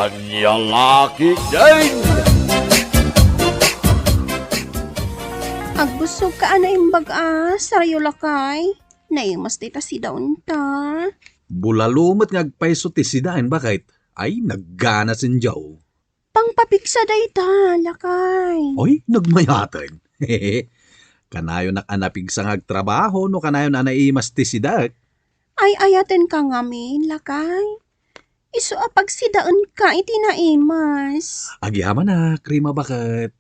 Anyang laki din! Agbusog ka na imbag sarayo lakay. Naimas dita si daon ta. Bulalumot nga agpaiso ti sidain bakit? Ay, naggana sinjaw. Pangpapiksa dayta lakay. Oy, nagmayatan. Kanayon nakanapig sa ngagtrabaho no kanayon na naimas ti sidak. Ay ayaten ka ngamin lakay. Isu apag si daon ka iti naimas. Agyaman na, krima bakit?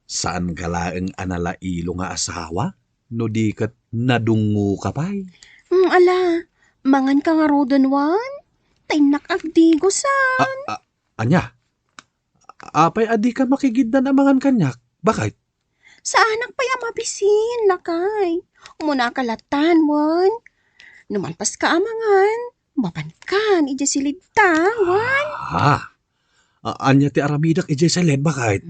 Saan ka laeng analailo nga asawa? No di kat nadungo ka pa'y? Ala, mangan ka nga rodon wan. Tainak agdigo san. Anya? Apay adi ka makigiddan amangan kanyak. Bakit? Sa anak pa yung mabisin lakay. Umuna kalatan wan. Numalpas ka amangan. Mapankan, ija silid ta, wan. Anya ti aramidak ijay sa led, bakit?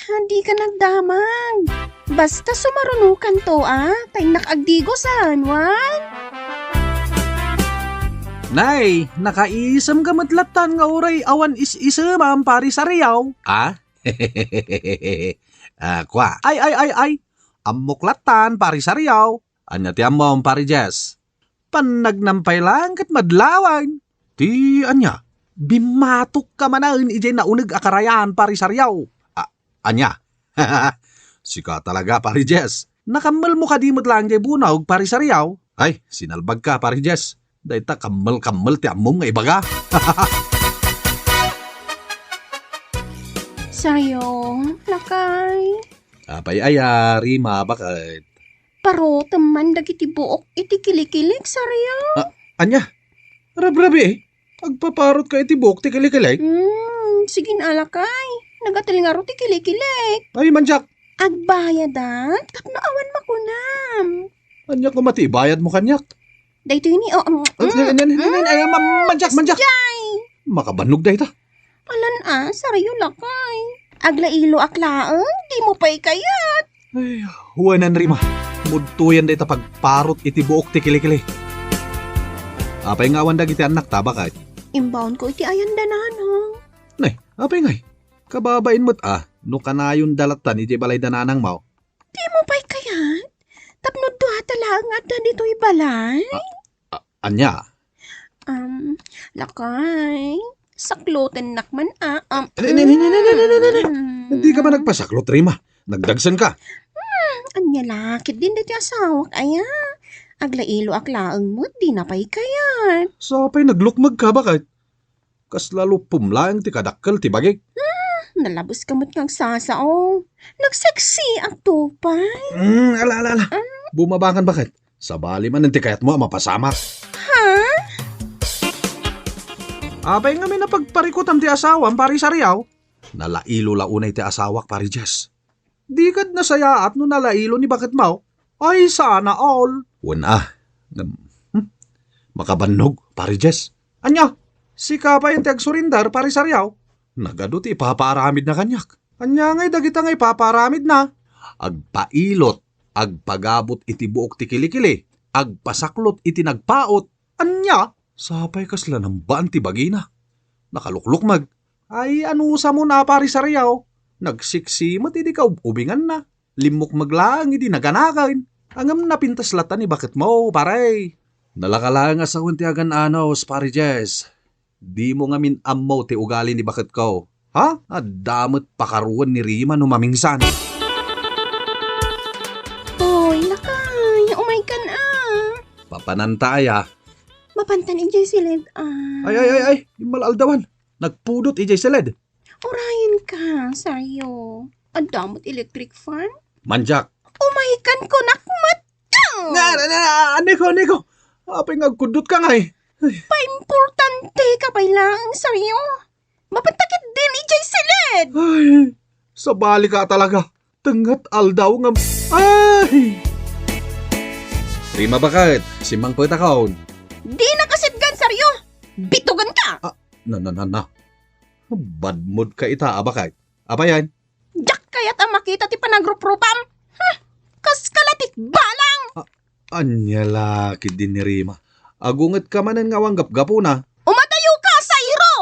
Hindi ka nagdamag. Basta sumarunukan to, tay nakagdigosan, wan. Nay, nakaisam ka matlatan nga oray awan is-isam ang pari sa riyaw. Kwa, ay. Amuklatan pari sa riyaw. Anya ti amom pari Jess. Panagnampay lang kat madlawan. Ti anya, bimatok ka manain ijay naunag akarayan pari sa riyaw. Anya, sika talaga pari Jess. Nakamal mo ka di mo't lang jay bunaw pari sa riyaw. Ay, sinalbag ka pari Jess. Dahil ta kamal ti amom nga ibaga. Sayo, lakay. Apay aya, Rima, bakit? Paro, teman dagiti buok iti kilikilig, saryo. Anya, rabrabi eh. Pagpaparot ka itibok ti kilikilay. Sige na, lakay. Nagatil nga ro ti kilikilig. Ay, manjak. Agbayadan, tapno awan makunam. Anyak ko mati, bayad mo kanyak. Dayto yun Ay, manjak. Jay! Makabanog dahi ta. Alan saryo lakay. Aglailo aklaang, di mo pa'y kayat. Ay, huwanan Rima. Mudtuyan dahi ta pagparot iti buok ti kilikili. Apay nga awan dagiti anak ta, bakit? Imbaon ko iti ayan dananang. Nay, apay ngay. Kababain mo't no kanayon dalatan iti balay dananang mau. Di mo pa'y kayat. Tapno doha talaang at dito'y balay. Anya? Lakay. Sakloten nakman Hindi ka ba nagpasaklot, Rima? Nagdagsan ka. Anya lakit din dati asawak aya. Aglailo aklaang mo, di na pa'y kayat. So, apay naglukmag ka, bakit? Kas lalo pumlaang ti kadakkel ti bagik. Nalabos kamot kang sasao. Nagseksi ang tupay. Ala. Bumabangan bakit? Sa bali man nanti kayat mo mapasamak. Ha? Apay nga may napagparikutam ti asawam pari sa riyaw. Nalailo launay ti asawak pari Jess. Di kad nasayaat no nalailo ni bakit mau? Ay sana all. Makabannog pari Jess. Anya, si kapay ti agsurindar pari sa riyaw. Nagado ti ipaparamid na kanyak. Anya ngay dagita ngay paparamid na. Agpailot, agpagabot iti buok ti kilikili, agpasaklot iti nagpaot. Anya, sapay kasla ng baan ti bagina. Nakaluklukmag. Ay anusa mo na pari sa riyaw. Nagsiksimot iti kaubingan na. Limok maglaang iti naganakain. Angam napintaslatan ni bakit mo, paray. Nalakalang sa kuntiagan anos, pari Jess. Di mo nga minamaw ti ugali ni bakit ko. Ha? Adamot pakaruan ni Rima no mamingsan. Hoy, lakay. Umay ka na. Papanantaya. Mapantan ijay silid Ay. Malaldawan. Nagpudot ijay silid. Orayan ka, sayo. Adamot electric fan? Manjak. Umaykan ko nakmat. Niko. Apay ngagkudot ka nga eh. Pa-importante ka pa lang, sayo. Mapantakit din ijay silid. Ay, sa bali ka talaga. Tangat aldaw nga. Ay! Rima bakit? Simang pagtakaon. Di nakasitgan, saryo. Bitugan ka. Na. Bad mood ka ita, bakit? Apa yan? Jak kaya't ang makita ti panagrupropam. Kas kalatik balang. Anya laki din ni Rima. Agunget ka manan nga wanggap-gapo na. Umatayo ka, sayro.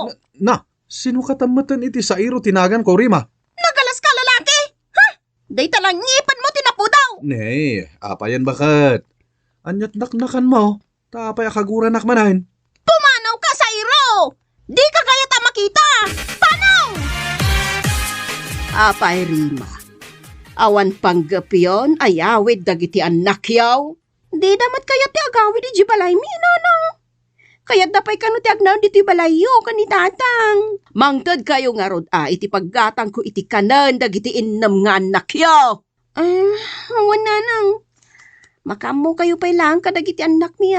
Na, Sino katamatan iti sa iro tinagan ko, Rima? Nagalas ka lalaki! Ha? Day talang ngipan mo tinapudaw! Ne, apayan bakit? Anyat naknakan mo, tapay akagura nakmanahin. Pumanaw ka sa iro! Di ka kaya ta makita! Panaw! Apay Rima. Awan panggapyon ay awid dagiti anak yaw. Di damat kaya ti agawid di balay mi, nanang. Kaya dapay kano ti agnaw diti balayo kani tatang. Mangtod kayo nga rod iti paggatang ko iti kanan dagiti innem nga anak yaw. Awan nanang. Makamo kayo pa'y lang kadagiti anak mi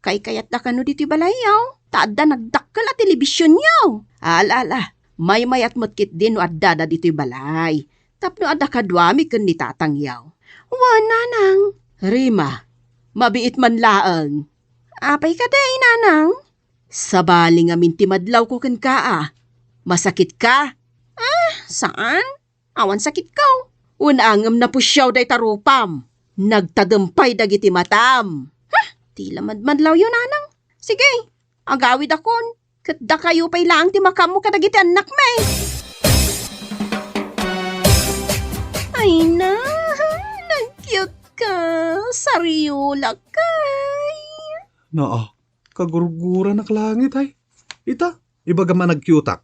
Kay kayat da kano diti balayaw. Taadda nagdakkel at telebisyon yaw. Ala, may mayat motkit din no adda da diti balay. Tapno adda kadwami ken ni tatang yaw. Wana nang. Rima, mabiit man laeng. Apay ka day, nanang? Sabali nga mintimadlaw ko ken ka Masakit ka? Saan? Awan sakit ka. Unangem na pusyaw day tarupam. Nagtagumpay dagiti matam. Tila madmadlaw yun, nanang. Sige, agawid akon. Katda kayo pa'y lang ti makam mo kadagiti anak may. Ay na, nag-cute ka. Sariola kay. Naa, kagurgura na klangit ay. Ita, ibaga man nagkyutak.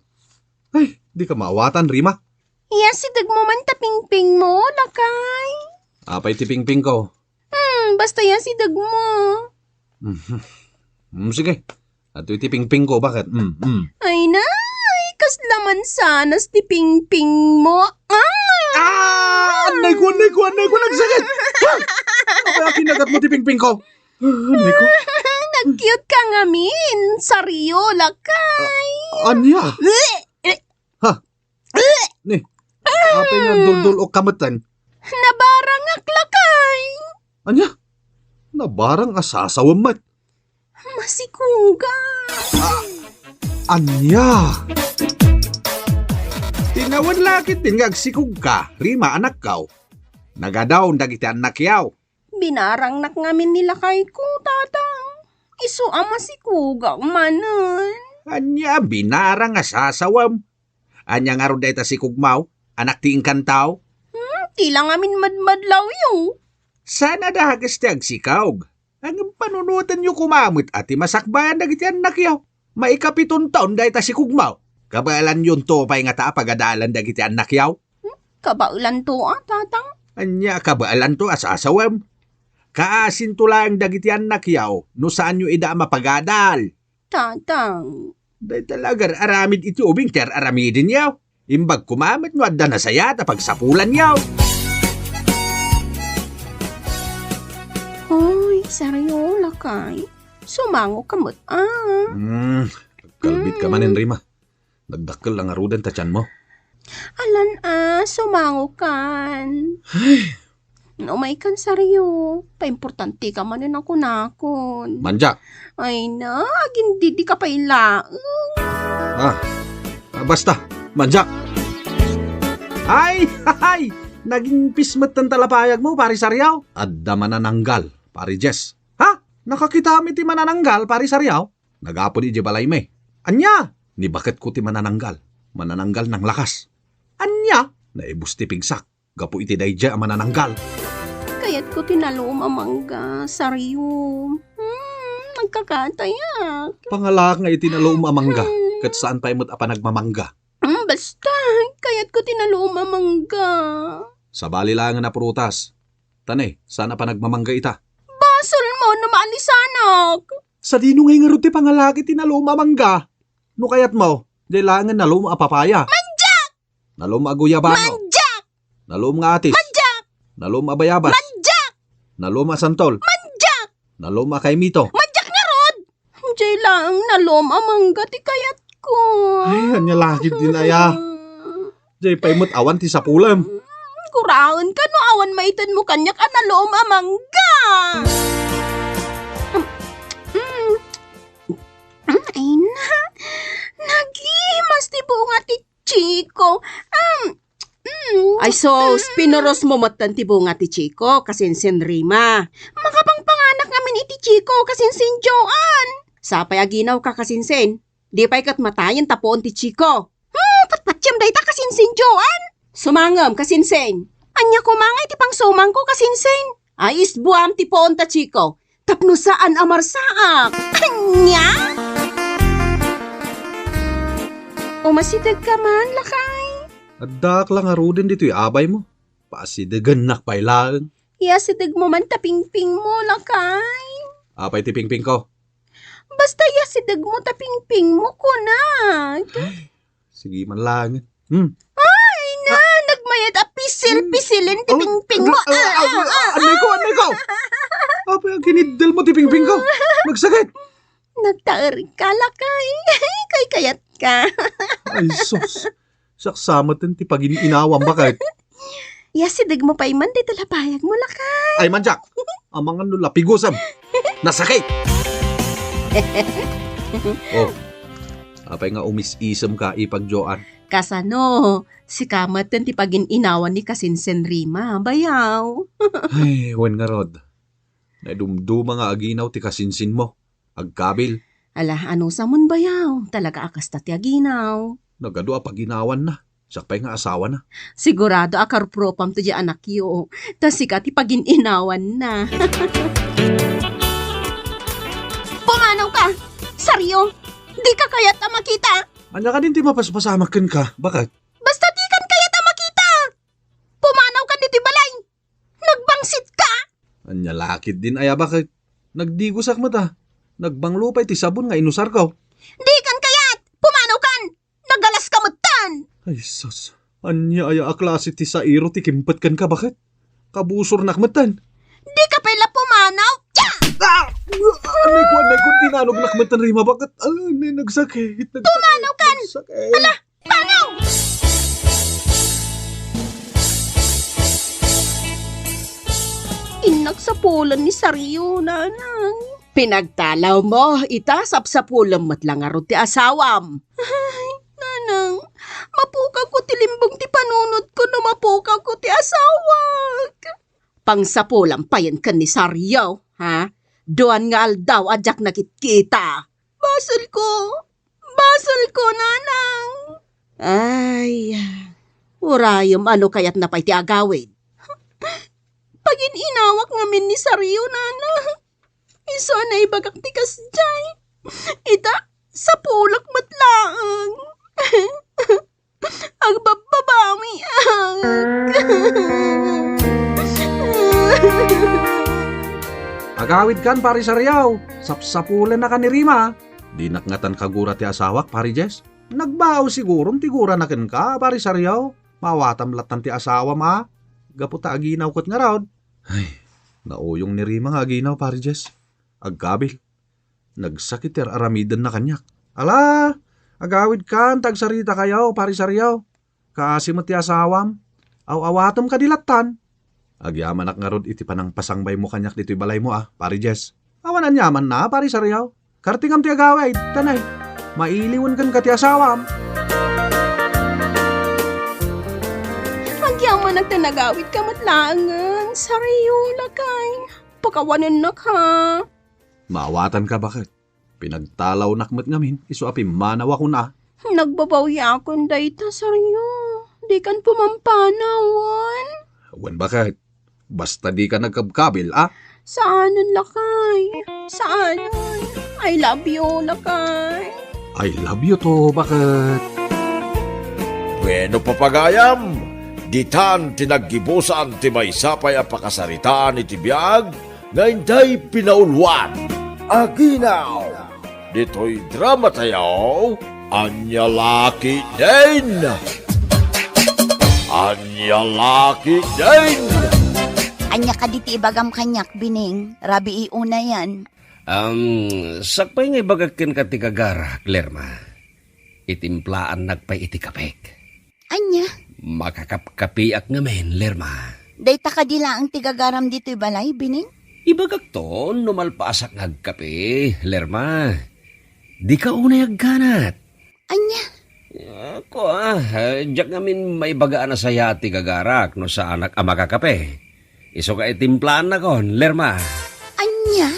Ay, di ka maawatan, Rima. Yes, sidag mo man tapingping mo, lakay. Apay tipingping ko. Basta yan sidag mo. Sige. At tipingping ko, bakit? Ay na, kas laman sanas ti pingping mo. Anay ko, nagsakit! Kaya kinagat mo tipingping ko. Anay ko. Nag-cute ka nga min. Sariola kay. Anya? Ni, apay nga duldul o kamatan. Nabarang aklakay. Anya? Nabarang asasawam mat. Masikuga. Anya? Tinawad lakit din ngagsikog ka, Rima anak kaw. Nagadaw dagiti anak yaw. Binarang nak ngamin nila kay ko, tatang. Isu ama sikuga manan. Anya binarang asasawam. Anya nga ro dayta sikog maw, anak ti inkantaw. Tila ngamin madmadlaw yung. Sana dahagas ti agsikawg. Ang panunutan nyo kumamit at masakbayan dagiti anak yaw. Maikapitong taon dahil ta si kugmaw. Kabalan yun to pa'y nga ta pagadalan dagiti anak yaw. Kabaulan to tatang. Anya kabaalan to asasawam. Kaasin to lang dagiti anak yaw no saan nyo ida mapagadal. Tatang. Dahil talaga aramid iti ubing ter aramidin yaw. Imbag kumamit no adda na saya ta pagsapulan yaw. Hoy, sariola kay. Sumango kamot Kalbit ka manin, Rima. Nagdakkel lang arudan ta tiyan mo. Alan sumango kan. Umay kan saryo. Paimportante ka manin ako nakon. Manja. Ay na, agindi di ka pa ila. Basta, manja. Ay! Naging pismet ng talapayag mo, pari Saryaw. Adda manananggal, pari Jess. Ha? Nakakita mi ti manananggal, pari Saryaw? Nagapon iji balay me. Anya? Ni bakit ko ti manananggal? Manananggal ng lakas. Anya? Naibus ti pigsak. Gapo iti dayja manananggal. Kaya't ko tinalo mamangga, saryo. Nagkakatayak. Pangalak nga itinalo umamangga. Kat saan pa imot apa nagmamangga? Basta, kaya't ko tinalo mamangga. Sa bali lang na prutas. Tane, sana pa nagmamangga ita. Basol mo na maalisanak. Sa dinungay nga ruti pangalaki tinalo umamangga. No kayat mo, kailangan nalum apapaya. Manjak! Nalum aguyabano. Manjak! Nalum nga atis. Manjak! Nalum abayabas. Manjak! Nalum asantol. Manjak! Nalum akaymito. Manjak na rod! Jay lang nalom amangga ti kayat ko. Ay, anya lakit din aya. Jay paimot awan ti sapulam. Kuraon ka no awan maitan mo kanyak nalom amangga. Ay na, nagimas ti bunga ti Chico. Ay sos, pinoros mo matan ti bunga ti Chico, kasinsin Rima. Makapang panganak namin iti Chico, kasinsin Joan. Sapay aginaw ka kasinsin. Di pa'y kat matayan tapoon ti Chico. Patpatyam day ta kasinsin, Joan. Sumangam, kasinsin. Anya ko mangay ti pang sumang ko, kasinsin. Ay isbuam ti poon ta Chico. Tapno saan amarsaak. Anya? Umasidag ka man, lakay. Addak lang arudin dito'y abay mo. Pasidagan nakpailaan. Yasidag mo man tapingping mo, lakay. Apay ti pingping ko. Basta yasidag mo tapingping mo ko na. Sige man lang. Ay na, nagmayad a pisil-pisilin ti pingping mo. Anay ko! Apay ang kinidal mo ti pingping ko. Magsakit. Nagtaari ka, lakay. Kay kayat ka. Ay sos. Saksamat ti pag-inawang bakit. Yasidag mo pa iman, di talapayag mo, lakay. Ay manjak. Amang ano lapigusam. Nasakit. Oh. Apay nga umis-isam ka ipagjoan. Kasano, si kamatan ti pag-inawan ni Kasinsen Rima, bayaw. Ay, wen nga rod. Naidumduma nga aginaw ti kasinsin mo. Agkabil. Ala, ano sa mon bayaw? Talaga akas ta ti aginaw. Nagado a paginawan na. Sakpay nga asawa na. Sigurado akarpropam to di anak yo. Tas sika ti pag-inawan na. Pumanaw ka! Saryo! Di ka kaya ta makita! Anya ka din ti mapaspasamakan ka. Bakit? Basta di kan kaya ta makita! Pumanaw ka dito balay! Nagbangsit ka! Anya lakit din aya bakit? Nagdigusak mata. Nagbanglupay ti sabon nga inusar ko. Di kan kayat! Pumanaw kan! Nagalas ka mutan! Ay sus. Anya aya a klase ti sairo ti kimpet kan ka bakit? Kabusor nakmatan. Di ka pala pumanaw! Tya! Anay ko, tinanog nakmatan rima bakit? Anay, nagsakit. Pumanaw kan! Nagsakit. Ala! Panaw! Inagsapulan ni Saryo, nanang. Pinagtalaw mo, itasap sa pulam matlang aro ti asawam. Ay, nanang, mapukaw ko ti limbong ti panunod ko no mapukaw ko ti asawag. Pangsapulam pa yan kan ni Saryo, ha? Doan nga aldaw adyak nakikita. Basal ko, nanang. Ay, urayom ano kaya't napay ti agawid. Pagin inawak ngamin ni Saryo, nanang. Iso na ibagak ti kasjay. Ita, sa pulak matlaang. Ang bababami ang. Agawid kan pari saryaw. Sapsapulan na ka ni Rima. Di nakngatan kagura ti asawak pari Jess. Nagbaw sigurom tigura na ken ka pari saryaw. Mawatam latan ti asawa ma. Gaputa aginaw kot nga raod. Ay, nauyong ni Rima nga aginaw pari Jess. Agkabil. Nagsakit aramidan na kanyak. Ala, agawid kan tagsarita kayaw pari saryaw. Kasi mo ti asawam. Aw-awatom ka dilatan. Agyamanak nga rod iti panang pasangbay mo kanyak dito'y balay mo pari Jess. Awanan yaman na, pari saryaw. Kartingam ti agaway, tanay. Mailiwan kan ka ti asawam. Agyaman nagtanagawid ka matlaangan. Saryo, lakay. Pakawanan na ka. Maawatan ka bakit? Pinagtalaw nakmat ngamin, iso api manawa ko na. Nagbabawya akong dayta, Saryo. Di kan pumampanawan. Wan bakit? Basta di ka nagkabkabil, Saanan, lakay? Saanan? I love you, lakay. I love you to, bakit? Bueno papagayam, ditan tinaggibusan ti may sapay a pakasaritaan iti biyag, ngayon day pinaulwan. Aginaw, dito'y drama tayo, Anya Laki din! Anya Laki din! Anya ka diti ibagam kanyak, Bining. Rabi iuna yan. Sakpay nga ibagakin ka ti kagara, Lerma. Itimplaan nagpay iti kapek. Anya, Makakapkapiak ngamen, Lerma. dayta ka dila ang tigagaram dito'y balay, Bining? Ibagak to, numalpaasak ngagkape, Lerma. Di ka unay agganat. Anya, Ako diyak ngamin may bagaan na saya ti gagarak no sa anak amakakape. Iso ka itimplaan na kon, Lerma. anya.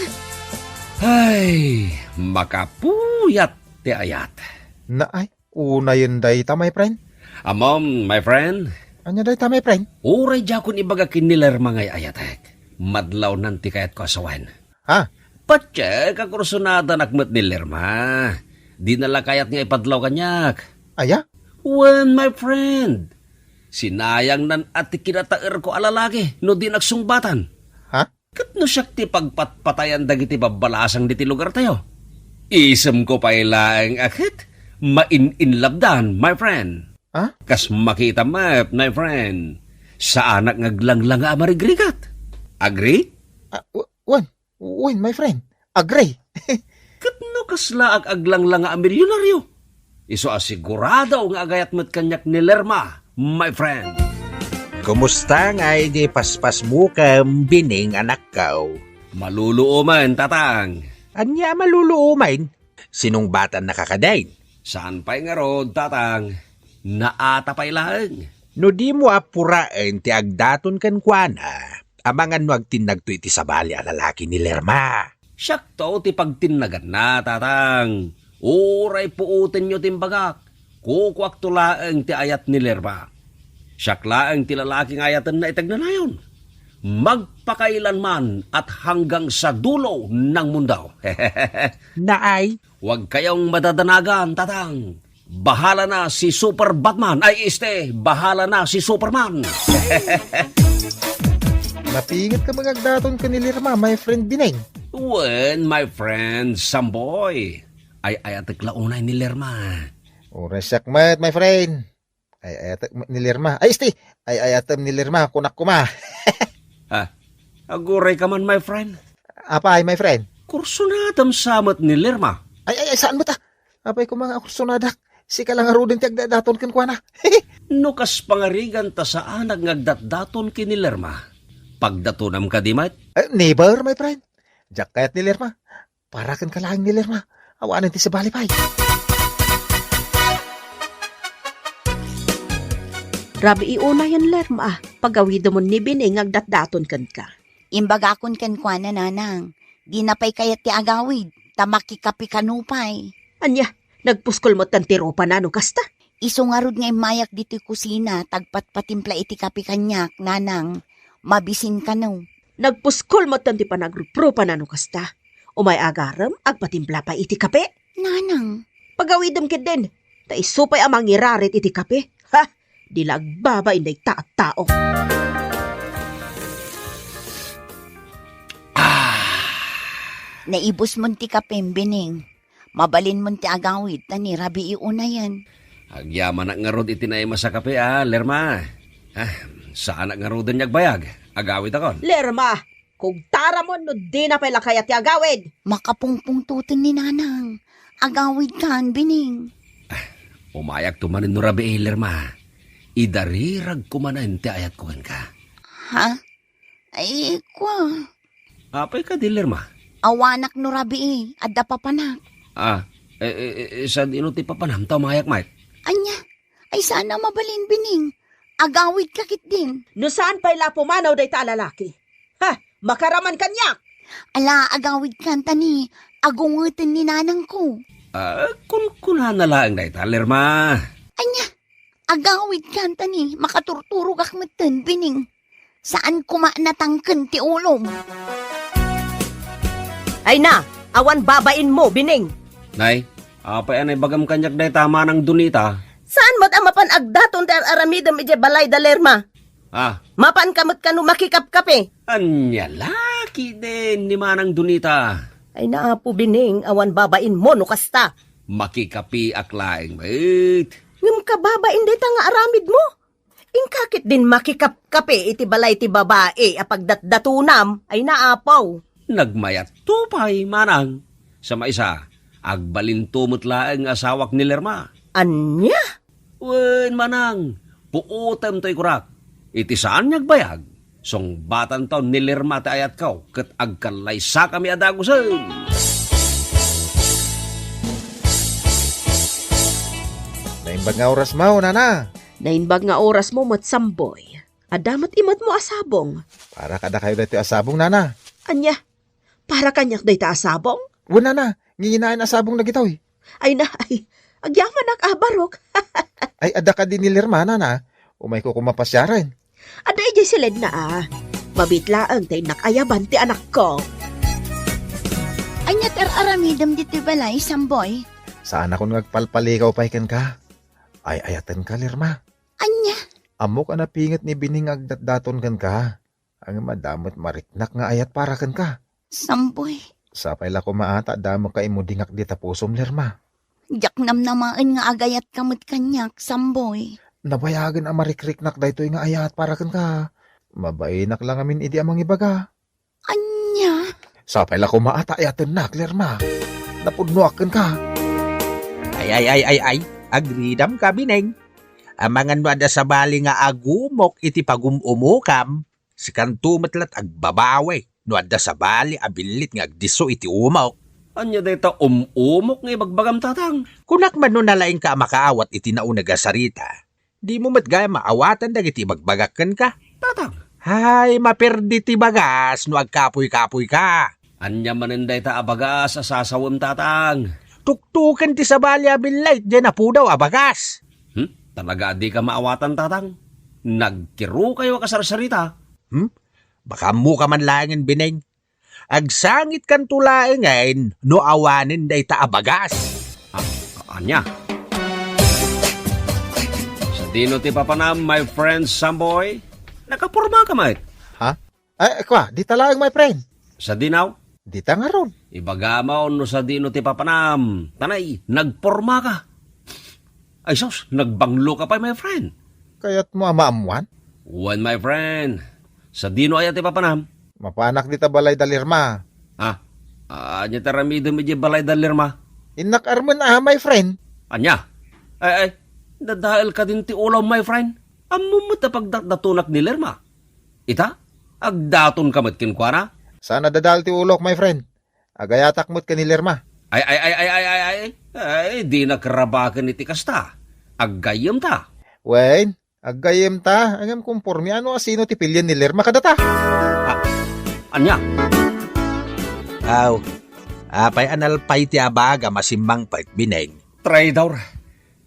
Ay, makapuyat ti ayat. Na ay, una yun dayta, my friend. Amom, my friend, Anya dayta, my friend? uray jakon ibaga kinilerma ngay ayatek. Madlaw nanti kayat ko asawan. Ha? Patse, kakursunada nakmet ni Lerma. Di nala kayat nga ipadlaw kanyak. Aya? When, my friend, sinayang nan at kinataer ko alalaki no di nagsungbatan. Ha? Kat no siya ti pagpatpatayan dagiti babalasang diti lugar tayo. Isem ko pa ilaang akit, main-inlabdan, my friend. Ha? Kas makita map, my friend, sa anak ngaglanglang nga amarigrigat. Agree? When, my friend? Agree. Kat no kasla aglang lang nga milyonaryo. Iso asigurado nga agayat mo't kanyak ni Lerma, my friend. Kumusta nga di paspas mo kam bining anak kaw? Maluluoman, tatang. Anya maluluumain? Sinong bata nakakadain? Saan pa'y nga rod, tatang? Naata pa'y lang. No di mo apuraan ti agdaton kan kuana, amangan no agtinagto iti sabali a lalaki ni Lerma. Siyakto ti pagtinagan na, tatang. Uray puutin nyo timbagak. Kukwak tulaang ti ayat ni Lerma. Siyaklaang ti lalaking ayatan na itagnanayon. Magpakailanman at hanggang sa dulo ng mundo. Naay, Huwag kayong madadanagan, tatang. Bahala na si Super Batman. Ay, bahala na si Superman. Napingit ka magagdaton ka ni Lerma, my friend Bineng. When, my friend, Samboy. Ay, atik launay ni Lerma. Oras mat, my friend. Ay, ayatak ni Lerma. Ay, ayatam ni Lerma, kunak kuma. Aguray ka man, my friend. Apay, my friend? Kurso na samat ni Lerma. Ay, saan mo ta? Apay ko mga kursunadak. Si ka lang arudin ti agdadaton kan kuana. Nukas pangarigan ta sa anak ngagdatdaton ki ni Lerma. Pagdatunam ka di, mat? Neighbor, my friend. Jack kayat ni Lerma. Para kan kalahing ni Lerma. Awanan ti sa balipay. Rabi iuna yan, Lerma. Pagawid mo ni Bining agdatdaton kan ka. Imbagakon kan kwa na nanang. Di na pa'y kayat ti agawid. Tamakikapi kanupay. Anya, nagpuskol mo tantiro pa na no kasta. Iso nga rod nga mayak dito kusina. Tagpat patimpla iti kapi kanyak, nanang. Mabisin ka no. Nagpuskol mo tanti pa nagrupro pa na no kasta. Umay agaram, agpatimpla pa iti kape. Nanang. Pagawidam kid din. Ta isupay amang irarit iti kape. Ha? Di lagbaba inday taat-tao. Naibos mo ti kapem, Bining. Mabalin mo ti agawid, tani rabi iuna yan. Agyaman nga rod itinay sa kape, Lerma. Sa anak nga rod nyagbayag. Agawid akon. Lerma, kung tara mo no di na pala kaya ti agawid. Makapungpungtutin ni nanang. Agawid kan, Bining. Umayak tumanin no rabi, Lerma. Idarirag kumanan ti ayat ko ka. Ha? Ay, kwa. Apay ka di, Lerma? Awanak no rabi adda papanak. Saan inuti papanam, mayak, Mike? Anya, ay sana mabalin, Bining. Agawid kakit din. No saan pala pumanaw day ta lalaki? Ha? Makaraman kanyak. Ala, agawid kan tani. Agungutin ni nanang ko. Kun na lang day ta, Lerma. Anya, agawid kan tani. Makaturturo kakmatan, Bining. Saan kuma natangken ti ulom? Ay na, awan babain mo, Bining. Nay, apay anay bagam kanyak day tama ng dunita. Saan mo't amapan agdaton ti aramidam ije balay da Lerma? Mapan kamot kanu makikap-kape. Anya, laki din ni manang dunita. Ay na po, Bining, awan babain mo no kasta. Makikapi aklaing, mate. Ngam ka babain day ta nga aramid mo. Ingkakit din makikap-kape iti balay ti babae apagdatdatunam ay naapaw. Nagmayat tupay, manang. Sa maisa, agbalintumot laeng asawak ni Lerma. Anya? Wen, manang, puutem to'y kurak. Iti saan nagbayag? Song batan taon ni Lerma ta ayat kaw, kat agkalay sa kami adagusan. Naimbag nga oras mo, nana. Nainbag nga oras mo matsamboy. Adamat imat mo asabong. Para kada kayo dati asabong, nana. Anya? Para kanyak day ta asabong? Wala na, nginginain asabong na gitaw eh. Ay na, ay, agyaman nag-abarok. Ay, ada ka din ni Lerma na. Umay ko kumapasyaran. Ada ijay silid na Mabitlaang tay nakayaban ti anak ko. Anya aramidam dito balay, Samboy. Saan ako nagpalpalikaw pa ikan ka? Ay, ayatan ka, Lerma. Anya? Amo ka napingat ni Bining agdatdaton kan ka. Ang madamot mariknak nga ayat para kan ka. Samboy. Sapay la ko maata, damo ka imudingak di tapusom, Lerma. Jak namnamaan nga agayat kamot kanyak, Samboy. Nabayagan ang marikriknak dayto nga ayat para kan ka. Mabainak lang amin idi amang ibaga. Anya? Sapay la ko maata ayatan nak, Lerma. Napudnuakan ka. Ay. Agridam ka, Bineng. Amangan mo ada sa bali nga agumok iti pagumumukam. Si kantumatlat agbabawe. No ada sa bali abilit nga agdiso iti umaw. Anya dayta umok nga ibagbagam tatang. Kunak man no nalaing ka makaawat iti naunaga sarita. Di mo matgaya maawatan dagiti bagbagakan ka. Tatang. Hay, maperdi ti bagas no agkapoy-kapoy ka. Anya manen dayta abagas asasawam tatang. Tuktukan ti sa bali abilit dyan na po daw abagas. Talaga di ka maawatan tatang. Nagkiro kayo kasarsarita. Baka mo ka man langin, Bineng. Agsangit kan tulaing ngayon, no awanin day ta abagas. Anya? Sa dino ti papanam, my friend Samboy, nakapurma ka, mate. Ha? Ay, kwa, di talagang my friend. Sa dinaw, Di ta nga ron. ibagamaw no sa dino ti papanam. Tanay, nagporma ka. Ay sos, nagbanglo ka pa, my friend. Kaya't mo amaamuan. One, my friend. Sa dino ayat ti papanam. Mapanak di ta balay da Lerma. Anya taramido medyo balay dalirma. Inak arman my friend. Anya? Ay, dadahil ka din ti ulaw, my friend. Amo mo ta pagdatdatunak ni Lerma. Ita? Agdaton ka matkinkwana? Sana dadal ti ulok, my friend. Agayatak mo't ka ni Lerma. Ay, di nakarabakan iti kasta. Aggayam ta. Wen, agayem ta. Angam kumpormi ano asino ti pilyan ni Lerma kadata. Anya? Aw, apay analpay ti abaga masimbang pait, Bineng. Traidor.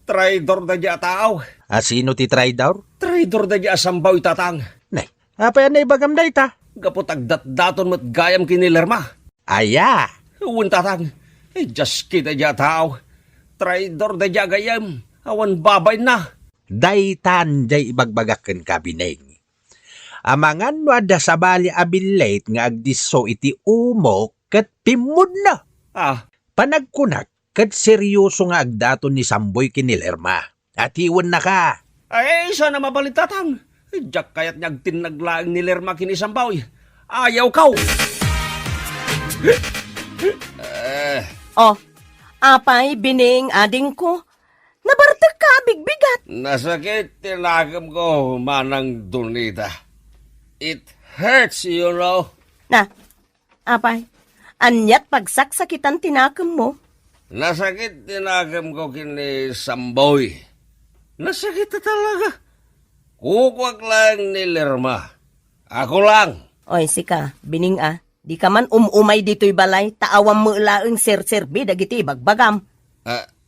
Traidor da di ataaw. Asino ti traidor? Traidor da di asambaw itatang. Nay, apay anay bagam day ta. Gapot agdatdaton mat gayam kini Lerma. Aya, Uwan tatang. Just kita di ataaw. Traidor da di agayam. Awan babay na. daytan jay ibagbagaken ka, Bineng. Amangan no ada sa bali abilit nga agdiso iti umok ket pimud na. Panagkunak ket seryoso nga agdaton ni Samboy kini Lerma. At iwan na ka. Ay, sana mabalit tatang. Diyak kayat niyag tinaglaang ni Lerma kini Samboy. Ayaw kaw. Oh, apay, Bining, ading ko. Nabartag ka, bigbigat. Nasakit tinagam ko, manang Donita. It hurts, you know. Na, apay, anyat pagsaksakitan tinakam mo. Nasakit tinagam ko kini Samboy. Nasakit na talaga. Kukwak lang ni Lerma. Ako lang. Oy, sika, Bining di ka man umay dito'y balay, taawam mo ilaang sir-serbi dagiti bagbagam.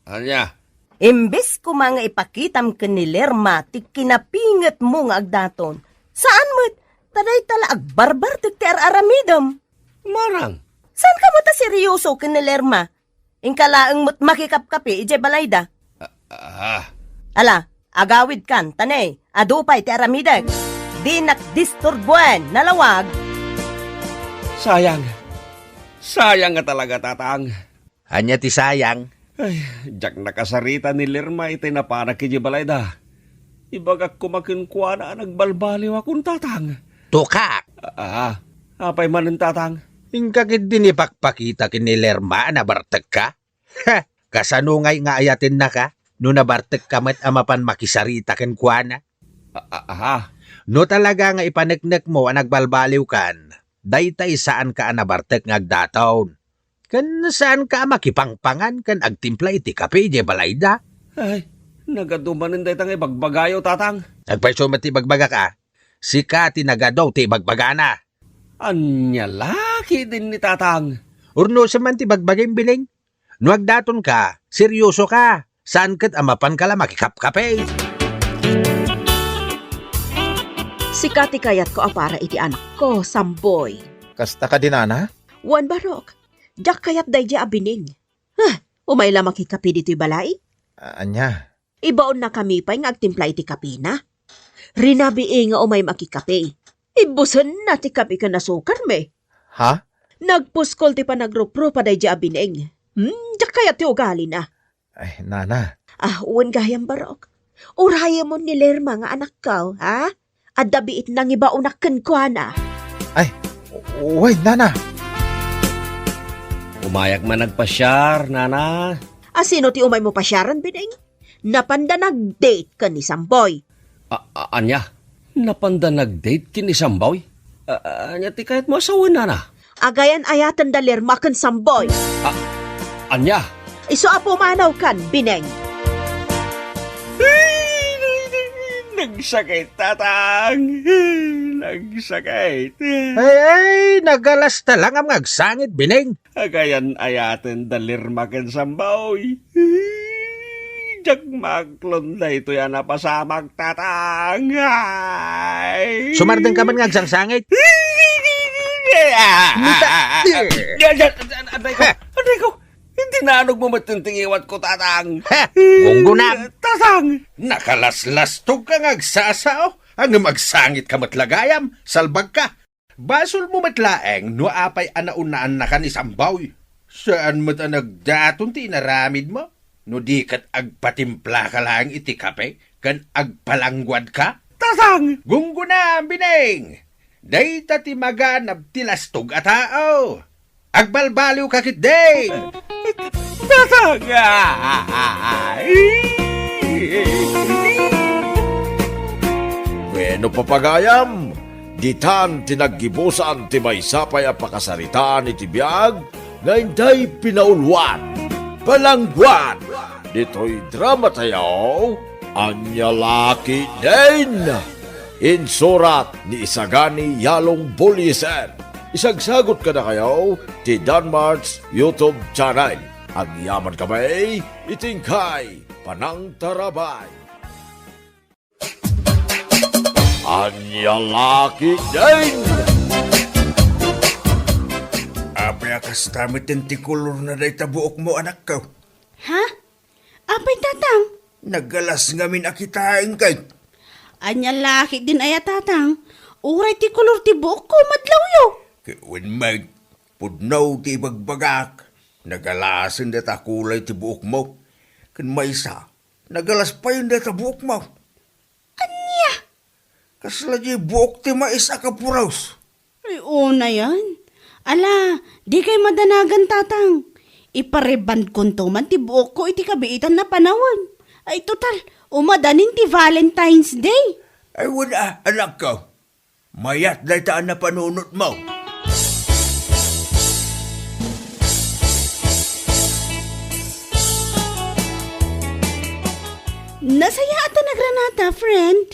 Anya? Imbes ko mga ipakitam ka ni Lerma, ti kinapingat mo nga agdaton. Saan mo't? Taday tala agbarbar ti aramidam. Marang. Saan ka mo ta seryoso ka ni Lerma? Ingkalaang mo't makikapkapi, ije balay da. Ala, agawid kan, tanay, adupay ti aramidag. Di nakdisturbuan, nalawag. Sayang. Sayang nga talaga, tatang. Anya ti sayang. Ay, jak nakasarita ni Lerma iti napanak kiji balayda. Ibagak kumakinkwa na nagbalbaliw akong tatang. Tukak. Apay manin tatang. Ingkakit din ipakpakita kini Lerma na bartek ka. Ha, kasanungay nga ayatin na ka. No nabartek ka met amapan makisarita ken kuana. No talaga nga ipaneknek mo ang nagbalbaliw kan. Daytay saan ka anabartek nga agdataon. Kan saan ka makipangpangan kan agtimpla iti kape je balayda. Ay, nagadumanin day tangay bagbagayo, tatang. Nagpaiso mati bagbaga ka. Sika tinagadaw ti bagbagana. Anya laki din ni tatang. Urno sa man ti bagbagay Biling. Nuagdaton ka, seryoso ka. Saan kat amapan ka la makikapkape? Sikati kayat ko para iti anak ko, Samboy. Kasta ka din, Nana? Wan barok, jak kayat day di abining. Umay la makikapi dito'y balay? Anya? Ibaon na kami pa'y ngagtimpla iti kapi na. Rinabi nga umay makikapi. Ibusan na ti kapi ka nasukar me. Ha? Nagpuskol ti pa nagropro pa day di abining. Jak kayat ti ugali na. Ay, Nana. Uwan gayang barok. Uraya mo ni Lerma nga anak ka, ha? At dabiit nang ibaunakan ko na. Uy, Nana. Umayak man nagpasyar, nana. Sino ti umay mo pasyaran, Bineng? Napanda nag-date ka ni Samboy. Anya, napanda nag-date kin isang boy? Anya, ti kahit mo asawan, nana. Agayan ayatan da Lerma kan Samboy. Anya, Iso apo manaw kan, Bineng. nagsakit, tatang. Nagsakit. Ay, nagalasta lang ang agsangit, Bineng. Agayan ayaten dalirma ken sambaw. Jak maklon da ito yan napasamag, tatang. Ay. Sumardeng ka man nga agsangit. Aday ko, hindi nanog mo matunting iwat ko, tatang. Gunggo na. Tatang. Nakalaslas-tog ka agsasao. Ang magsangit ka matlagayam, salbag ka. Basol mo matlaeng, no apay anaunaan na ka ni Sambaw. Saan mo't nagdaton ti naramid mo? No di kat agpatimpla ka lang iti kape, kan agpalangwad ka? Tatang. Gunggo na, Bineng! Day ti maganab ti lastog a tao. Agbalbaliw ka kit day! Tatang. Bueno papagayam, ditan tinaggibusan ti maysapay a pakasaritaan iti biag, ngayon day pinaulwan, palangguan, dito'y drama tayo, Anya Laki din. Insurat ni Isagani Yalong Bulisan. Isagsagot ka na kayo ti Danmar's YouTube channel. Ang yaman kamay, itingkay, panang tarabay. Anya Laki din. Apay akas tamit yung tikulor na day tabuok mo, anak ko. Ha? Apay tatang? Nagalas ngamin akitain kay. Anya laki din aya tatang. Uray ti kulor ti buok ko madlaw yo. Kiwin mag, pudnaw ti bagbagak. Nagalasin da ta kulay ti buok mo. Kan maysa, nagalas pa yun da ta buok mo. Anya? Kasla di buok ti maisa ka puraws. Ay una yan. Ala, di kay madanagan tatang. Ipareband konto man ti buok ko iti kabiitan na panawan. Ay total, umadanin ti Valentine's Day. Ay wala, anak ko. Mayat day taan na panunot mo. Nasaya ata nagranata, friend.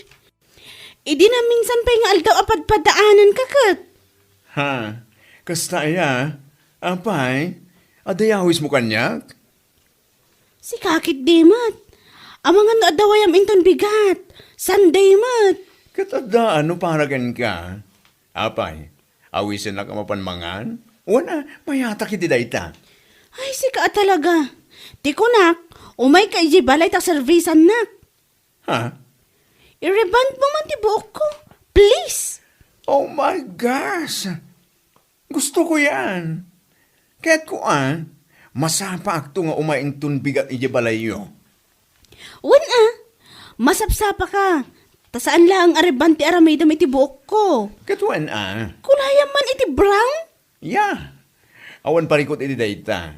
Idi na minsan pa yung aldaw apadpadaanan kakat. Ha? Kasta iya? Apay? Adayawis mo kanyak? Si kakit di mat. Amangan no adawayam inton bigat. Sunday mat. Katadaan no paragan ka? Apay? Awisin na ka mapanmangan? Wala, mayata kiti dayta. Ay, si ka talaga. Ti kunak, umay ka iji balay ta servisan nak. Ha? I-reband mo man ti buok ko. Please. Oh my gosh! Gusto ko yan. Kaya't ko masapa akto nga umaintun bigat iji balayo. Wan masapsapa ka. Tasaan lang ang areban ti aramidam iti buok ko. Katuan Kulayam man iti brown? Yeah. Awan parikot iti dayta.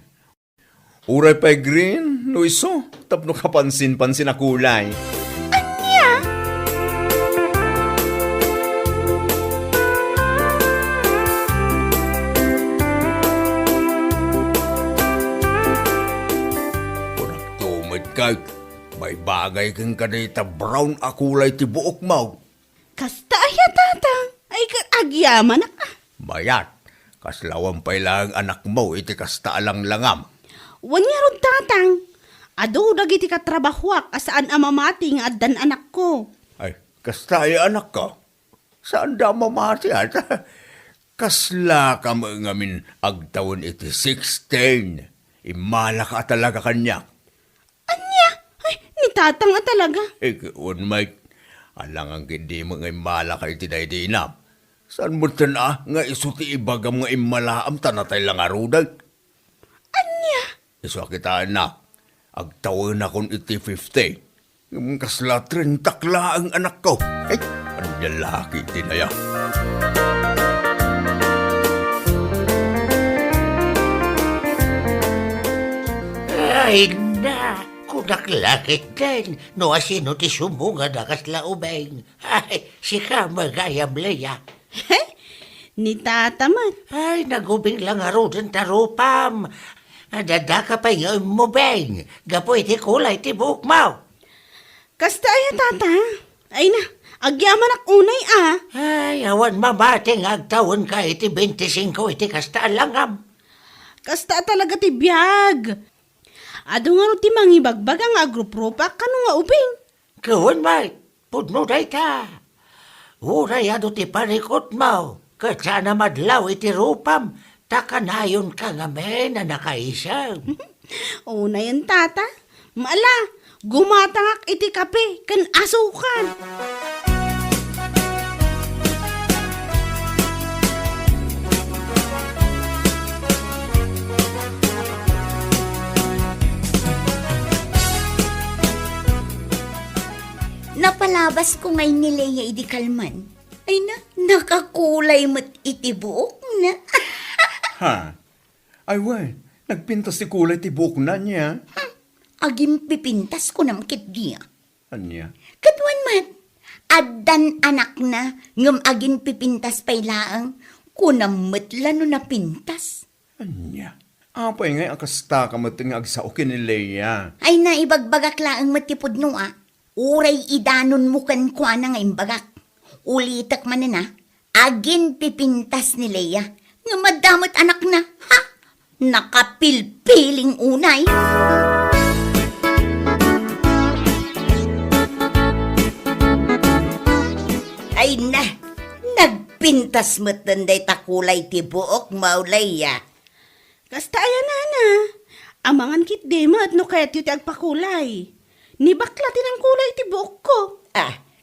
Uray pa'y green, no iso, tapno kapansin-pansin na kulay. Anya? Kunak tumid kay, may bagay kang kadita brown a kulay ti buok mo. Kasta aya tatang. Ay agyaman na ka. Mayat, kaslawan pa'y lang anak mo iti kasta alang langam. Wanya rod tatang. Ado dagiti katrabahwak asaan amamati nga addan anak ko. Ay, kastaya anak ka. Saan da mamati at? Kasla ka mo ngamin agtawon iti 16. Imala ka talaga kanya. Anya? Ay, ni tatang talaga. Ikaw, Mike, alang ang hindi mo nga imala ka iti daydinam. Saan mo tana nga isuti ibagam nga imalaam tanatay lang arudag? Anya? Iso kita anak, agtawon na kon iti 50. Yung kasla 30 kla ang anak ko. Ay, ano lalaki tinaya? Ay na, kunaklakit din. No asino ti sumunga na kasla ubeng. Ay, sika magayam leya. Ni tatamat. Ay, nagubing lang aro din tarupam. Dada ka pa yung mubeng. Gapo iti kulay ti buhok mo. Kasta ay tata. Ay na, agyaman ak unay Ay, awan mamating agtawon ka iti 25 iti kasta langam. Kasta talaga ti biyag. Ado nga ro ti mangibagbag ang agrupropa kano nga ubing. Kawan may, pudno day ta. Uray ado ti parikot mo. Katsa na madlaw iti rupam. Takanayon ka nga men na nakaisang. Una yan tata. Maala, gumatangak iti kape kan asukan. Napalabas ko ngay ni Leia idi kalman. Ay na, nakakulay mo't iti buok na. Ha? Ay, wen, nagpintas si kulay ti buhok na niya. Agim pipintas ko namkit diya. Anya? Katuan mat, addan anak na, ngam agin pipintas pay laang, kunamot lano na pintas. Anya? Apay nga ang kasta ka mating agsaokin ni Leia. Ay na, ibagbagak laang matipod no Uray idanon mo kan kwa na nga imbagak. Ulitak man na, agin pipintas ni Leia. Nga madamot anak na, ha? Nakapilpiling unay. Ay na, nagpintas mo't tanday takulay ti buok maulaya. Kasta ayan na. Amangan kit demat no kayat yu ti agpakulay. Ni bakla tinang kulay ti buok ko.